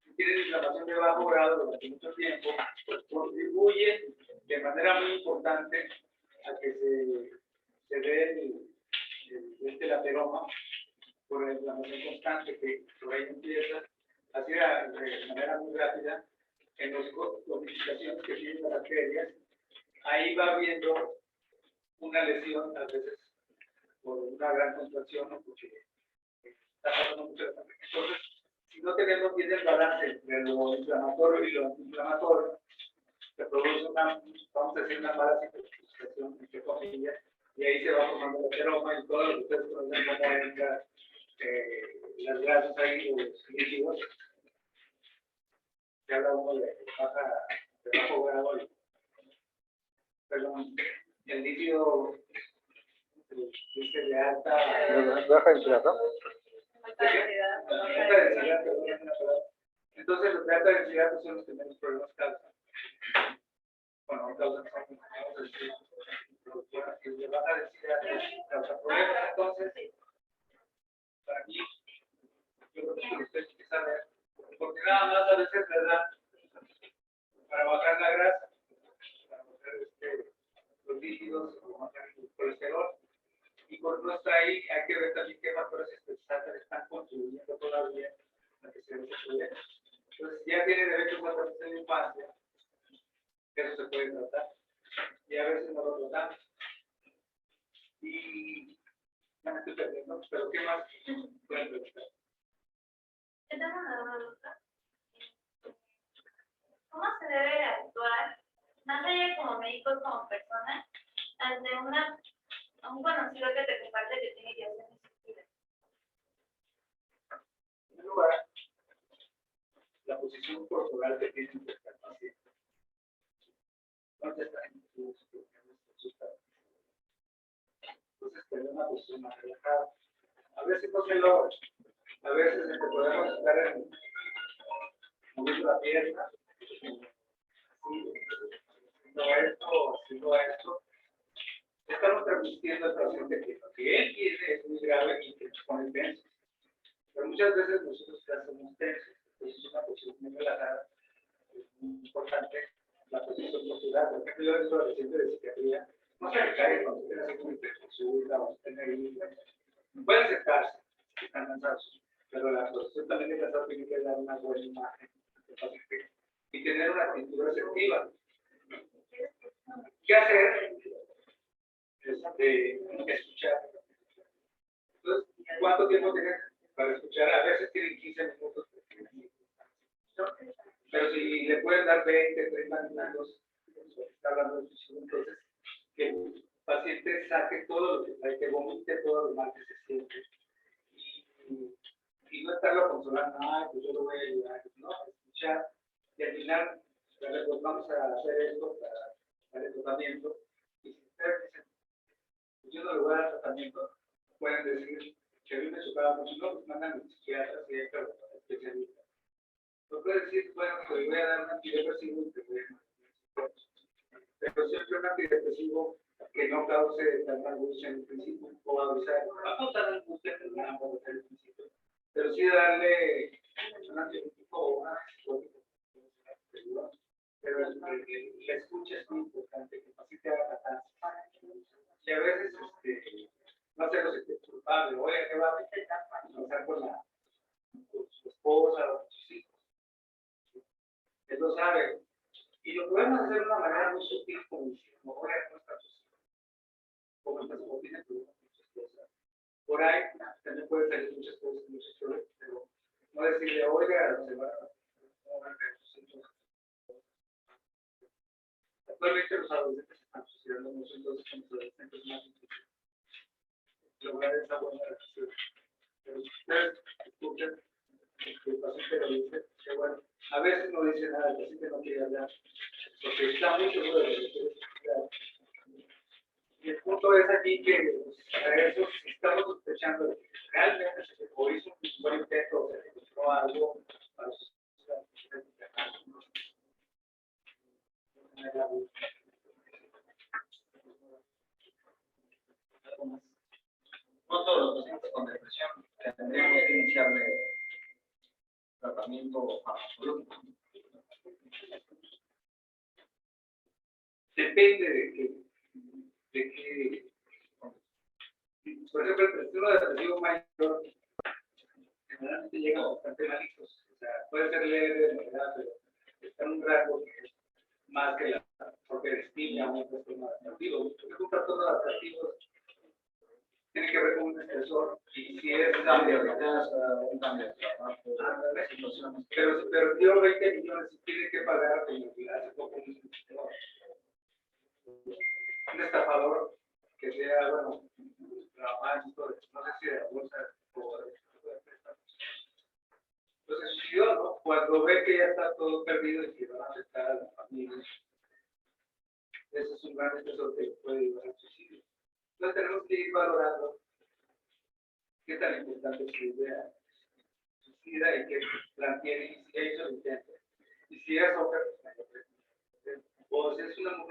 si tienen inflamación de bajo grado durante mucho tiempo, pues contribuye de manera muy importante a que se dé el ateroma por la inflamación constante que por ahí empieza, así de manera muy rápida, en las codificaciones que tienen las bacterias, ahí va habiendo una lesión, a veces por una gran contracción o porque está pasando mucho la sangre. Entonces, si no tenemos bien el balance entre lo inflamatorio y lo antiinflamatorio, se produce vamos a decir, una mala cicatrización, entre comillas, y ahí se va formando el ateroma y todo lo que ustedes conocen como las grasas ahí, los líquidos. Se habla uno de bajo grado, perdón, el líquido dice de alta densidad, ¿no? Entonces los de alta densidad son los que menos problemas causan. bueno, causas que son, vamos a decir, productoras que le van a decir a causa problemas. Entonces, para mí, yo creo que usted tiene que saber, porque nada más a veces le dan para bajar la grasa, para bajar los líquidos, o bajar el colesterol. Y por no estar ahí, hay que ver también qué factores estresantes están contribuyendo todavía a que se desarrolle. Entonces, ya tiene derecho a tratarse de infancia, eso se puede tratar, y a veces no lo tratamos. Y ya me estoy perdiendo, pero ¿qué más pueden preguntar? Yo tengo una duda. ¿Cómo se debe actuar, más allá como médicos, como personas, ante un conocido que te comparte que tiene que hacer necesidad? En primer lugar, la posición corporal que tiene el paciente. ¿Dónde está en tu entonces, tener una posición más relajada. A veces no se logra. A veces podemos estar moviendo la pierna, haciendo esto. Estamos transmitiendo al paciente que lo que él tiene es muy grave y que nos pone tensos. Pero muchas veces nosotros hacemos tensos. Entonces, una posición muy relajada es muy importante. La posición postural, por ejemplo, yo he visto a pacientes de psiquiatría, no se le cae cuando tiene así muy tensa o tiene ahí. Pueden sentarse, están cansados, pero la posición también de cansado tiene que dar una buena imagen del paciente y tener una actitud receptiva. ¿Qué hacer? Escuchar. Entonces, ¿cuánto tiempo tienen para escuchar? A veces tienen 15 minutos. Pero si le pueden dar 20, 30 minutos, está hablando de su, entonces, que el paciente saque todo lo que hay, que vomite todo lo mal que se siente. Y no estarlo consolando, ay, pues yo lo voy a ayudar, no, escuchar. Y al final, pues vamos a hacer esto para el tratamiento. Y si ustedes dicen, pues yo no le voy a dar tratamiento, pueden decir que a mí me chocaba mucho, no, pues mandan a los psiquiatras y hay especialistas. No puede decir, bueno, pues voy a dar un antidepresivo y te voy a dar. Pero siempre un antidepresivo que no cause tanta angustia en el principio, o avisar, no tanta angustia en el principio, pero sí darle un antidepresivo o una psicótica. Pero la escucha es muy importante, que así te haga tratar. Y a veces, no hacerlo sentir culpable, oye, ¿qué va a pasar con su esposa o con sus hijos? Él lo sabe. Y lo podemos hacer de una manera muy sutil, como diciendo, oye, ¿cómo estás? ¿Cómo estás? ¿Cómo tienes problemas con tu esposa? Por ahí también pueden salir muchas cosas, muchas flores, pero no decirle, oiga, se va a actualmente los adolescentes están sucediendo mucho, entonces con los adolescentes más difícil lograr esa buena relación. Pero si ustedes escuchan que el paciente lo dice, que bueno, a veces no dice nada, el paciente no quiere hablar, porque está muy seguro de lo que quiere explicar. Y el punto es aquí que a eso estamos sospechando de que realmente se o hizo un buen intento, o se encontró algo para sus No todos los pacientes con depresión tendríamos que iniciarle tratamiento farmacológico. Depende de que, por ejemplo, el trastorno depresivo mayor generalmente llega bastante malitos. O sea, puede ser leve de verdad, pero está en un rango que es más que la propia distimia o un trastorno adaptativo. Un trastorno adaptativo tiene que ver con un estresor y si es Un cambio de casa, un cambio de trabajo, situaciones. pero dio 20 millones y tiene que pagar como hace poco un estafador que sea, bueno, trabajando, no sé si de la bolsa o de entonces sucedió, ¿no? Cuando ve que ya está todo perdido y que va a afectar a la familia, ese es un gran estresor que puede llevar al suicidio. Entonces tenemos que ir valorando qué tan importante es la idea suicida y que planteen y si hizo el intento. Y si es hombre, pues o si es una mujer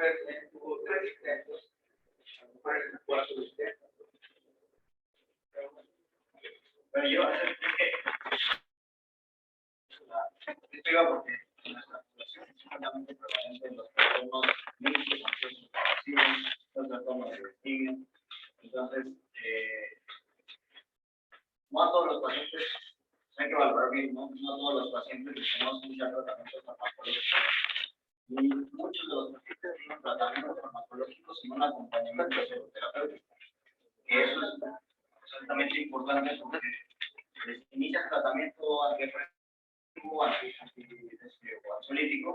explica porque en nuestra población es sumamente prevalente en los trastornos médicos, ansiosos depresivos, los trastornos de vestimia. Entonces, no a todos los pacientes, hay que valorar bien, no a todos los pacientes les tenemos un tratamiento farmacológico. Y muchos de los pacientes tienen tratamientos farmacológicos sin un acompañamiento psicoterapéutico. Que eso es absolutamente importante porque les inicia el tratamiento antidepresivo, o ansiolítico,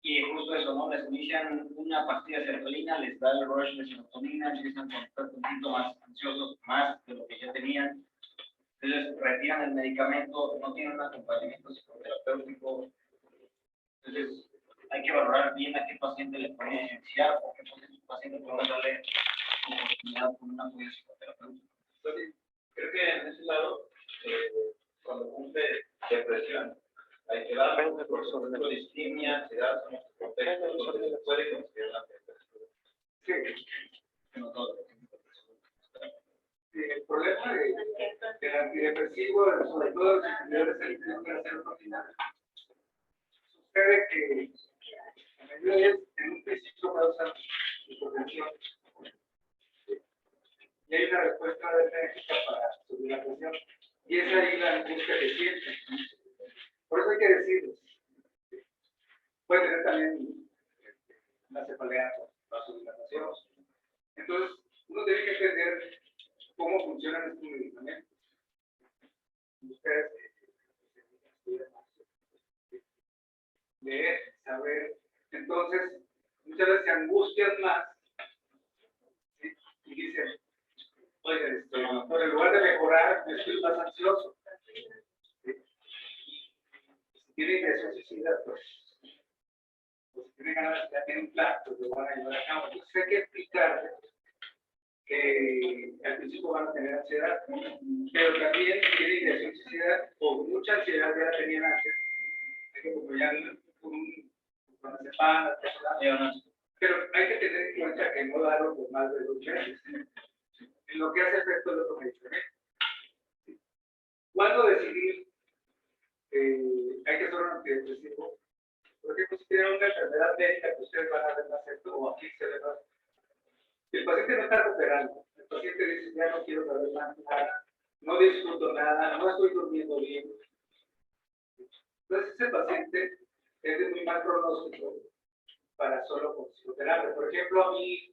y justo eso, ¿no? Les inician una pastilla de sertralina, les da el rush de serotonina, empiezan con síntomas ansiosos más de lo que ya tenían. Entonces retiran el medicamento, no tienen un acompañamiento psicoterapéutico. Entonces hay que valorar bien a qué paciente le puede iniciar, porque paciente podemos darle oportunidad con un apoyo psicoterapéutico. Entonces, creo que en ese lado, cuando cumple depresión, hay que dar por ejemplo, distimia, ansiedad, son los contextos donde se puede considerar la depresión. Sí, no todo. El problema del antidepresivo, sobre todo los inhibidores selectivos de la serotonina, sucede que la mayoría en un principio causan hipotensión. Y hay una respuesta enérgica para subir la presión. Y es ahí la angustia que sienten. Por eso hay que decirles. Puede tener también la cefalea para subir la presión. Entonces, uno tiene que entender cómo funcionan estos medicamentos. Ustedes leer, saber. Entonces, muchas veces se angustian más. ¿Sí? Y dicen, oye, doctor, en lugar de mejorar, me estoy más ansioso. ¿Sí? Si tienen ideación suicida, pues si tienen ganas de tener un plan, pues lo van a llevar a cabo. Entonces hay que explicarles que al principio van a tener ansiedad, pero también si tienen ideación suicida o mucha ansiedad ya la tenían antes, hay que apoyar cuando se pagan, pero hay que tener en cuenta que no darlo por más de 2 meses. En lo que hace efecto el otro medicamento. ¿Cuándo decidir hay que hacer un antidepresivo? Por ejemplo, si tienen una enfermedad médica que ustedes van a ver más efecto o aquí se ve más. El paciente no está recuperando. El paciente dice, ya no quiero saber más nada, no disfruto nada, no estoy durmiendo bien. Entonces, ese paciente es de muy mal pronóstico para solo con psicoterapia. Por ejemplo, a mí,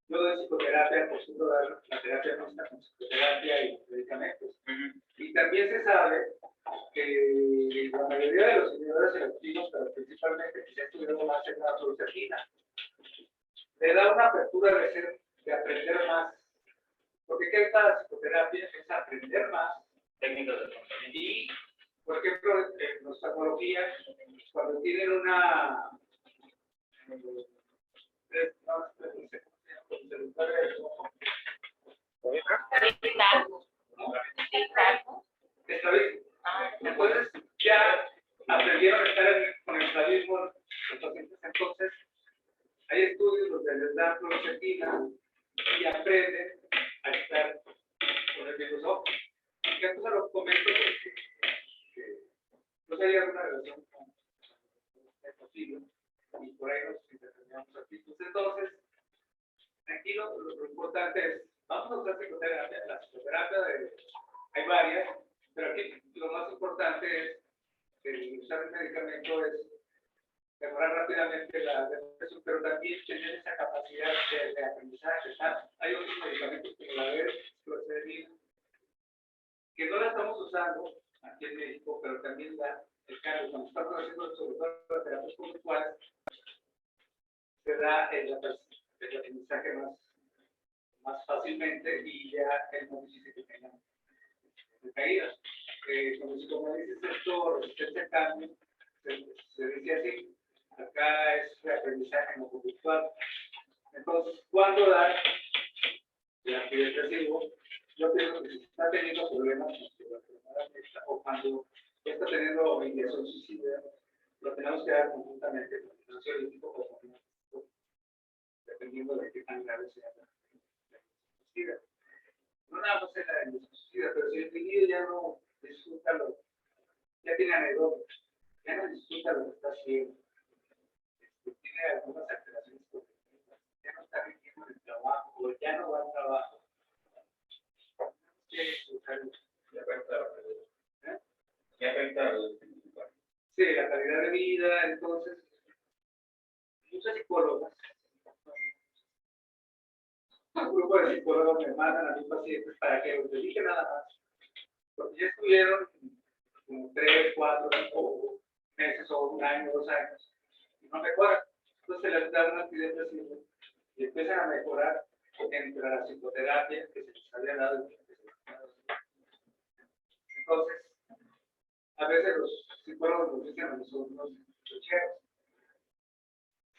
yo doy psicoterapia, acostumbro dar la terapia mixta con psicoterapia y medicamentos. Y también se sabe que la mayoría de los inhibidores selectivos, pero principalmente que se ha estudiado más en la fluoxetina, le da una apertura de aprender más. Porque ¿qué es la psicoterapia? Es aprender más técnicas de pensamiento. Y, por ejemplo, en oftalmología, cuando tienen una entonces ya aprendieron a estar con el estabilismo los pacientes. Entonces hay estudios donde les dan fluoxetina y aprenden a estar con el virus ojo. Y esto se los comento porque no hay alguna relación con el posible y por ahí nos intercambiamos artículos. Entonces, aquí lo importante es, vamos a usar psicoterapia, la psicoterapia hay varias, pero aquí lo más importante es usar el medicamento es mejorar rápidamente la depresión, pero también tener esa capacidad de aprendizaje. Hay otros medicamentos como la clozapina, que no la estamos usando aquí en México, pero también el cambio, cuando estamos haciendo sobre todo las terapias conductuales, se da el aprendizaje más fácilmente y ya es muy difícil que tengan caídas. Como dices esto, resistencia al cambio, se dice así, acá es aprendizaje no conductual. Entonces, ¿cuándo dar el antidepresivo? Yo pienso que si está teniendo problemas o cuando está teniendo ideación suicida, lo tenemos que dar conjuntamente con el ansiolítico o con dependiendo de qué tan grave sea la suicida. No nada más es la suicida, pero si el individuo ya no disfruta, ya tiene anedotas. gusta lo que está haciendo, tiene algunas alteraciones cognitivas, ya no está rindiendo en el trabajo, o ya no va al trabajo. Ya afecta al Sí, la calidad de vida, entonces, muchas psicólogas, un grupo de psicólogos me mandan a mis pacientes para que los dediquen nada más, porque ya estuvieron como 3, 4 meses o un año, 2 años, y no mejoran. Entonces se les da un antidepresivo y empiezan a mejorar entre la psicoterapia que se les había dado. Entonces, a veces los psicólogos nos dicen a nosotros chocheros.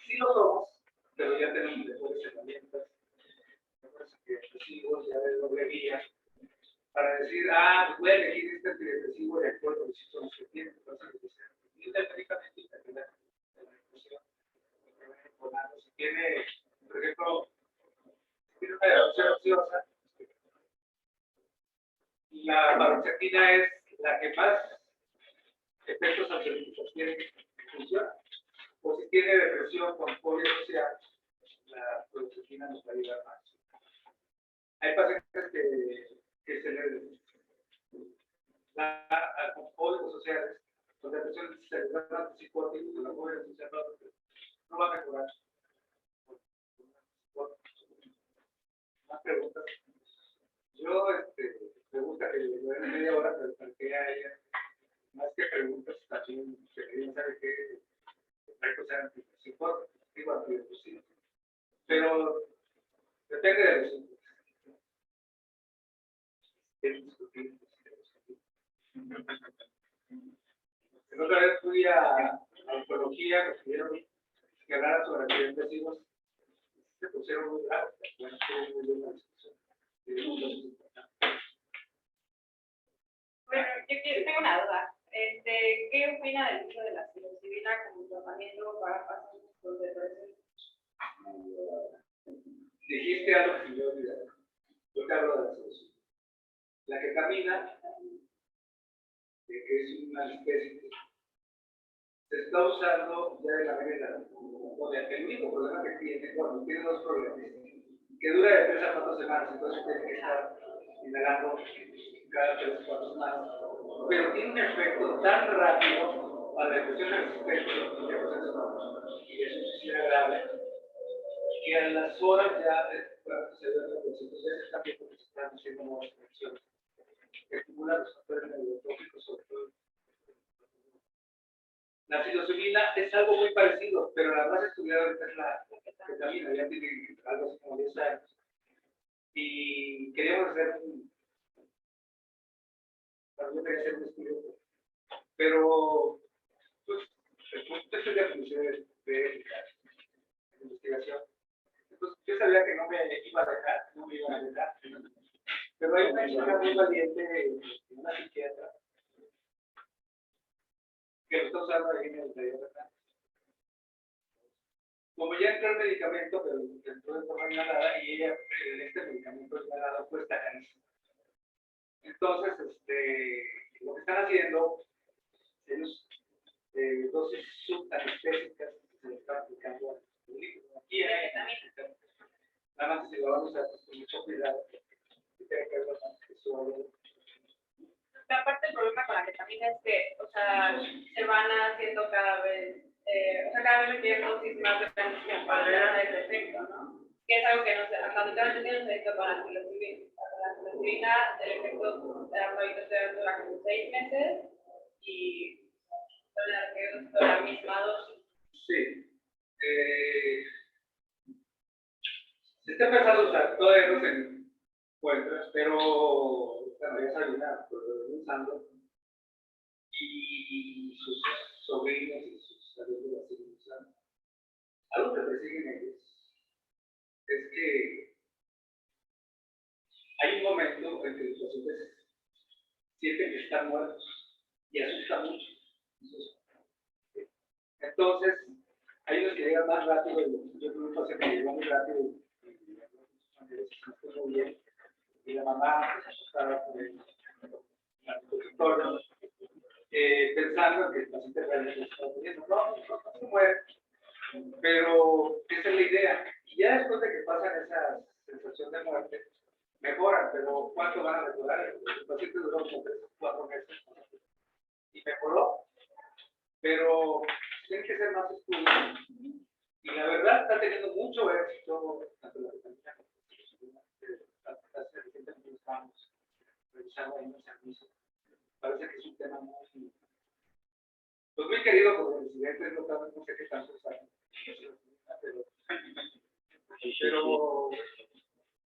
Sí lo somos, pero ya tenemos mejores herramientas, mejores antidepresivos, ya de doble vía, para decir, voy a elegir este antidepresivo de acuerdo a los síntomas que tiene. Entonces, médicamente, la depresión, si tiene, por ejemplo, tiene una erupción ociosa, la paroxetina es la que más efectos ansiolíticos tiene, funciona. O si tiene depresión con fobia social, la paroxetina nos va a ayudar más. Hay pacientes que se les da con códigos sociales, con depresión se les da antipsicóticos, con la fobia social no va a mejorar. Más preguntas. Yo me gusta que le den media hora, pero para que a ella, más que preguntas, también se querían saber qué efectos sean antidepresivos, pero depende de los síntomas. La otra vez fui a oncología, me pidieron que hablara sobre antidepresivos, se pusieron muy graves. Bueno, estuvo muy bien la discusión. Bueno, tengo una duda. ¿Qué opina del uso de la psilocibina como tratamiento para pacientes con depresión? Dijiste algo que yo olvidé. Yo te hablo de la solución. La que camina, que es una especie, se está usando ya de la manera, o de el único problema que tiene, bueno, tiene 2 problemas, que dura de 3 a 4 semanas, entonces tiene que estar inhalando cada 3 o 4 semanas, pero tiene un efecto tan rápido a la depresión resistente y eso sí es agradable, que a las horas ya se ven los consecuencias también porque se están haciendo nuevas conexiones que estimulan los factores neurotrópicos, sobre todo. La psilocibina es algo muy parecido, pero la más estudiada ahorita es la ketamina, ya tiene algo así como 10 años. Y queríamos hacer un estudio, pero pues, el punto es la función de investigación. Entonces, yo sabía que no me iba a dejar, no me iban a dejar. Pero hay una chica muy valiente, una psiquiatra, que lo está usando ahí en el taller de acá. Como ya entró el medicamento, pero entró de forma inhalada y ella, este medicamento inhalado cuesta carísimo. Entonces, lo que están haciendo, ellos, dosis subanestésicas que se le están aplicando al público. Aquí hay nada más que si lo vamos a hacer con mucho cuidado, que tiene que ver con eso. Aparte el problema con la ketamina es que, o sea, se van haciendo cada vez requieren dosis más grandes para dar el efecto, ¿no? Que es algo que no sé, hasta donde tengo entendido se hizo con la psilocibina. La psilocibina, el efecto ahorita dura como 6 meses y son la misma dosis. Sí. Se está empezando a usar, todavía no se encuentra, pero bueno, ya salió lo usando. Y sus sobrinos y sus alumnos la siguen usando. Algo que persiguen ellos es que hay un momento en que los pacientes sienten que están muertos y asusta mucho. Entonces, hay unos que llegan más rápido, yo tuve un paciente que llegó muy rápido y muy bien, y la mamá se asustaba por el consultorio. pensando en que el paciente realmente está muriendo. No se muere, pero esa es la idea. Y ya después de que pasan esa sensación de muerte, mejoran, pero ¿cuánto van a mejorar? El paciente duró como 3 o 4 meses y mejoró, pero tienen que ser más estudios. Y la verdad está teniendo mucho éxito tanto la vitamina hace recientemente estábamos revisando ahí en el servicio. Parece que es un tema muy, pues muy querido por los residentes, no sé qué tanto saben, pero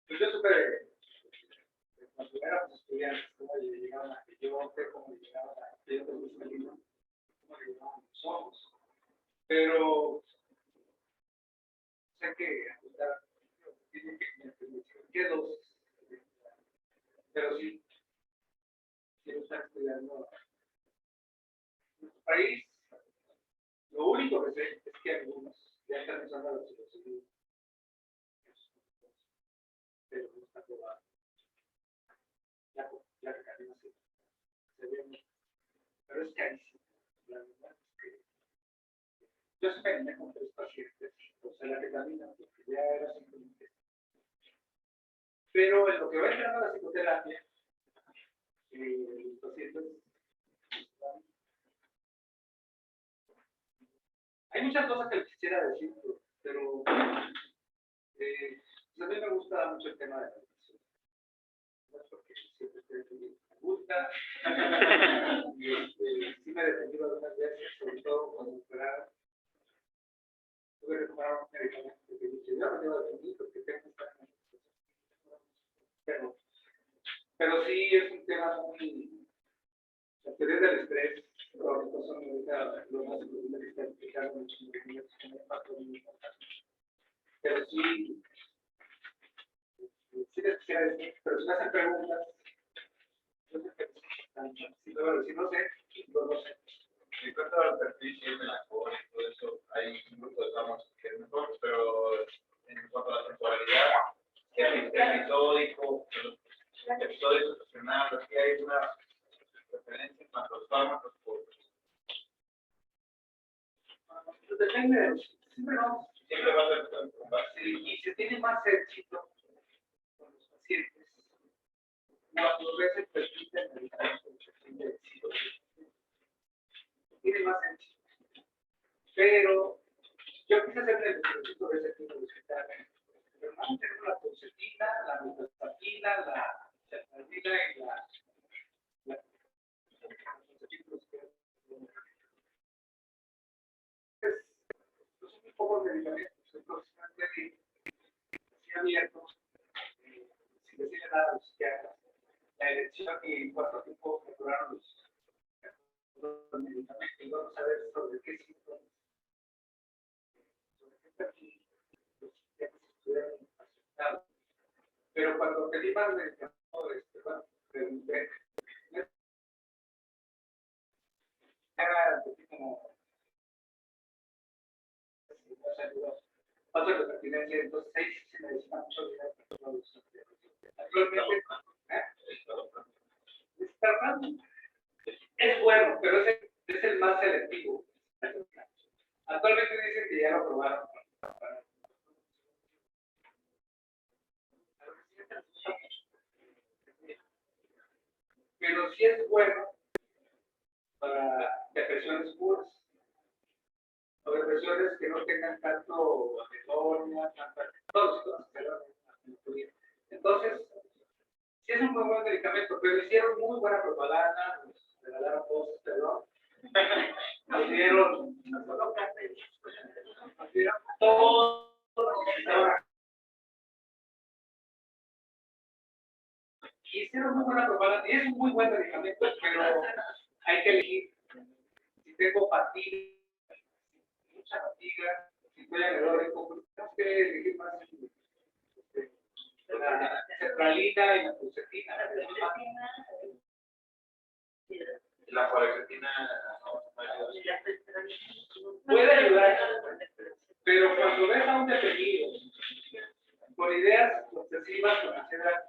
pues yo supe cuando éramos estudiantes cómo le llegaban a que yo, cómo le llegaban a que yo, cómo le llegaban los ojos, pero sé que ajustar tiene que dosis, pero sí quiero estar estudiando en nuestro país. Lo único que sé es que algunos ya están usando la psilocibina, pero no está probado. La cadena se ve mucho, pero es carísimo. La verdad es que yo experimenté con 3 pacientes, o sea, la ketamina, porque ya era simplemente. Pero en lo que va entrando a la psicoterapia, los pacientes están. Hay muchas cosas que quisiera decir, pero a mí me gusta mucho el tema de la educación. No es porque siempre estoy que me gusta. Y sí me he defendido algunas veces, sobre todo cuando operaron. Tuve que tomar un medicamento que dije, yo no debo defender porque tengo que estar en la situación. Pero sí es un tema muy. Las teorías del estrés crónico son ahorita lo más importante que está explicando muchos movimientos que me impactan muy importante. Pero sí les quisiera decir, pero si me hacen preguntas, yo sé que si no sé, no sé. En cuanto al perfil si es melancólico y todo eso, hay un grupo de traumas que es mejor, pero en cuanto a la temporalidad, que es episódico, episodios ocasionales, aquí hay una referencia en cuanto a los fármacos. Depende, siempre Siempre va a ser sí, y se tiene más éxito con los pacientes cuando veces permiten el éxito. Tiene más éxito. Pero yo quise hacer el ejercicio de ese tipo de hospital. Pero no tenemos la concertina, la metastatina, la sertralina y la son muy pocos medicamentos, entonces mantienen así abiertos, si le siguen a los psiquiatras, la elección y cuánto tiempo maturaron los medicamentos, y vamos a ver sobre qué síntomas, sobre qué perfil los psiquiatras estuvieron afectados. Pero cuando pedí más medicamentos, pregunté, era como paso de pertinencia, entonces ahí sí se necesita mucho dinero para todos los actualmente, es bueno, pero es el más selectivo. Actualmente dicen que ya lo probaron. Pero sí es bueno para depresiones puras. O depresiones que no tengan tanto anedonia, todos. Entonces, sí es un muy buen medicamento, pero hicieron muy buena propaganda, nos regalaron cosas, perdón. Nos dieron todo lo que necesitaban. Hicieron muy buena propaganda, y es un muy buen medicamento, pero hay que elegir. Si tengo fatiga, mucha fatiga, si estoy anedórico, pues tenemos que elegir más la sertralina y la fluoxetina. la fluoxetina Puede ayudar, pero cuando ves a un deprimido con ideas obsesivas, con ansiedad,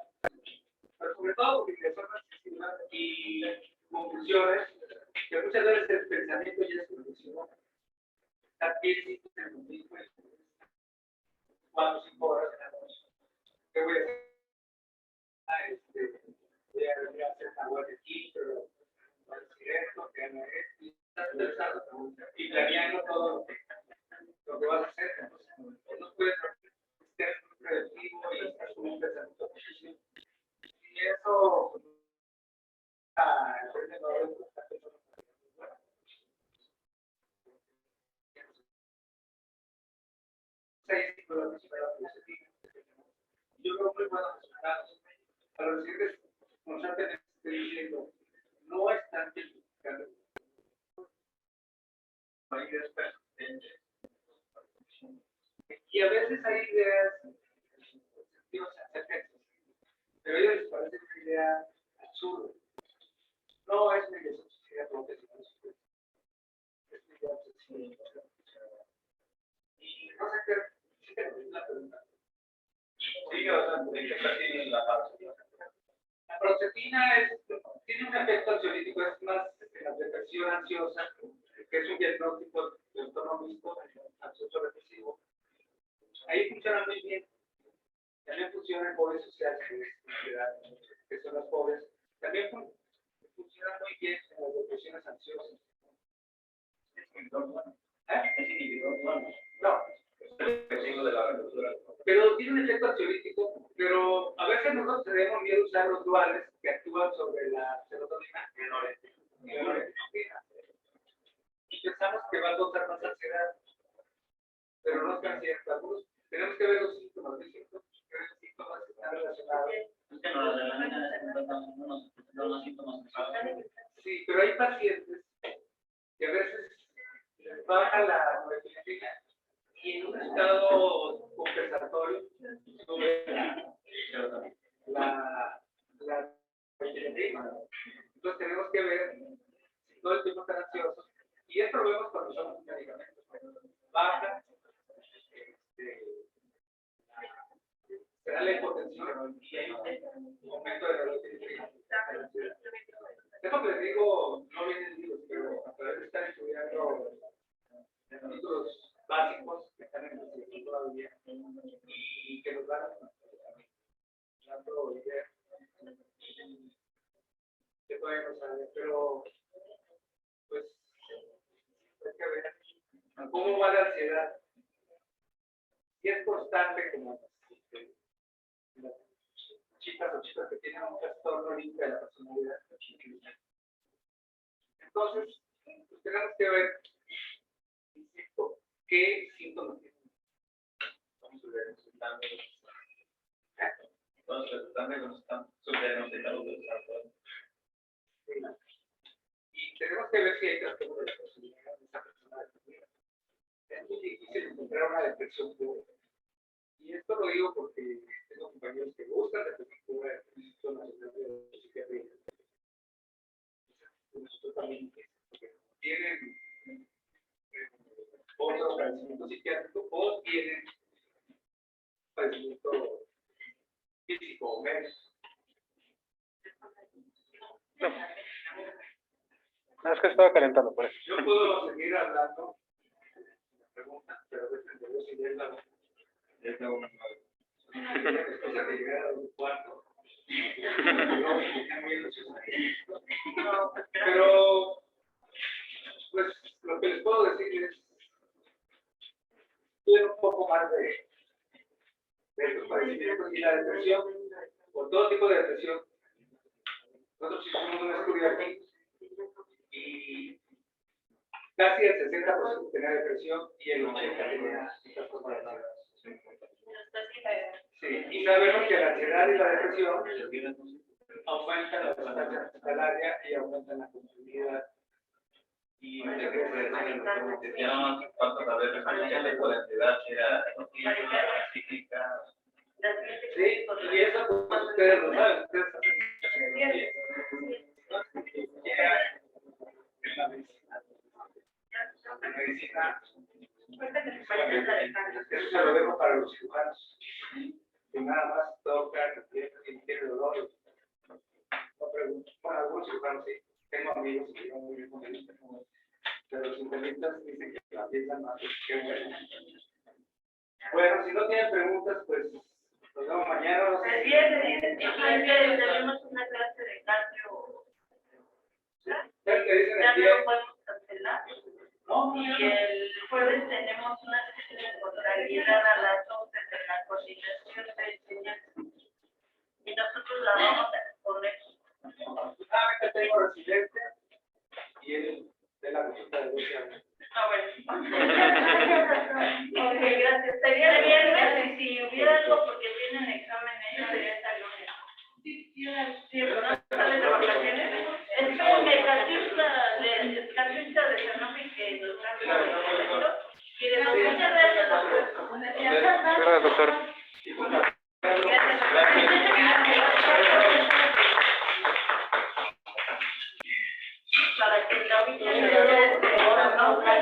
pero sobre todo con ideas obsesivas y conclusiones que adquirir citas en domingo, 4 o 5 horas en la noche. ¿Qué voy a hacer? Voy a venir a hacer algo de aquí, pero voy a decir esto, que no es, y planeando todo lo que vas a hacer. Entonces, no puedes ser predictivo y estar con un pensamiento positivo. Y eso, el emprendedor está pensando bueno. Yo creo muy buenos resultados. A los siguientes constantemente estoy diciendo, no están identificando. Hay ideas persistentes. Y a veces hay ideas positivas acerca de eso. Pero a ellos les parece una idea absurda. No es una idea sociedad profesional. Es una idea sociedad. Y no sé qué, si te entiendes la pregunta. Sí, o sea, ¿de qué persiguen la paroxetina? La paroxetina tiene un efecto ansiolítico, es más la depresión ansiosa, que es un diagnóstico de trastorno mixto ansioso depresivo. Ahí funciona muy bien. También funciona en pobres sociales, que son los pobres. También funciona muy bien en las depresiones ansiosas. Es inhibidor bueno. Es inhibidor bueno. No, De la relectura. pero tiene un efecto ansiolítico, pero a veces nosotros tenemos miedo a usar los duales que actúan sobre la serotonina y norepinefrina. Y pensamos que va a causar más ansiedad, pero no es tan cierto. Algunos tenemos que ver los síntomas, que los síntomas están relacionados. Es que noradrenalina es unos síntomas. Sí, pero hay pacientes que a veces les baja la norepinefrina y en un estado compensatorio sube la norepinefrina. Entonces tenemos que ver si todo el tiempo están ansiosos. Y esto lo vemos cuando usamos medicamentos. Baja, se da la hipotensión y hay un aumento de la norepinefrina. Esto que les digo no viene en libros, pero a través de estar estudiando títulos básicos que están en investigación todavía y que nos dan dando ideas que todavía no saben, pero pues hay que ver cómo va la ansiedad. Si es constante como las chicas o chicas que tienen un trastorno límite de la personalidad. Entonces, pues tenemos que ver, insisto, qué síntomas tienen. Vamos a ver resultando. Entonces, resultando que nos están subdiagnosticados del trastorno. Y tenemos que ver si hay trastorno de la personalidad de esa persona. Es muy difícil encontrar una depresión pura. Y esto lo digo porque tengo compañeros que buscan depresión pura en el Instituto Nacional de Psiquiatría. Nosotros también tienen otro padecimiento psiquiátrico o tienen padecimiento físico o menos. No, es que estaba calentando por eso. Yo puedo seguir hablando la pregunta, pero depende de si ya es la después de llegar a un cuarto. Pero pues lo que les puedo decir es estudiar un poco más de estos padecimientos y la depresión, o todo tipo de depresión. Nosotros hicimos un estudio aquí y casi el 60% tenía depresión y el 80% tenía estas formas de ansiedad. Sí, y sabemos que la ansiedad y la depresión aumentan la prestancia hospitalaria y aumentan la conformidad. Y Ya no nos falta saber la polaridad, era psíquica. sí, y eso pues ustedes lo saben, ustedes saben. La medicina, eso se lo vemos para los cirujanos, que nada más tocan y tienen dolor. No pregunto, bueno, algunos cirujanos sí, tengo amigos que llevan muy bien con ellos, de los internistas dicen que la piensan más, pues qué bueno. Bueno, si no tienen preguntas, pues nos vemos mañana. No sé El si- viernes tenemos una clase de cardio. ¿Ustedes qué dicen Ya el no día? lo podemos cancelar. No, Y el jueves tenemos una sesión de contabilidad a las 11 de la coordinación de enseñanza. Y nosotros la vamos a exponer. solamente tengo residencia y él de la consulta de 12 años. Ah, bueno. Ok, gracias. Sería el viernes y si hubiera algo porque tienen examen ellos sería hasta el lunes. Sí, pero no sales de vacaciones. Espérenme, Catista de Sanofi que nos trajo el proyecto. Y de muchas gracias, doctor. Gracias, doctor.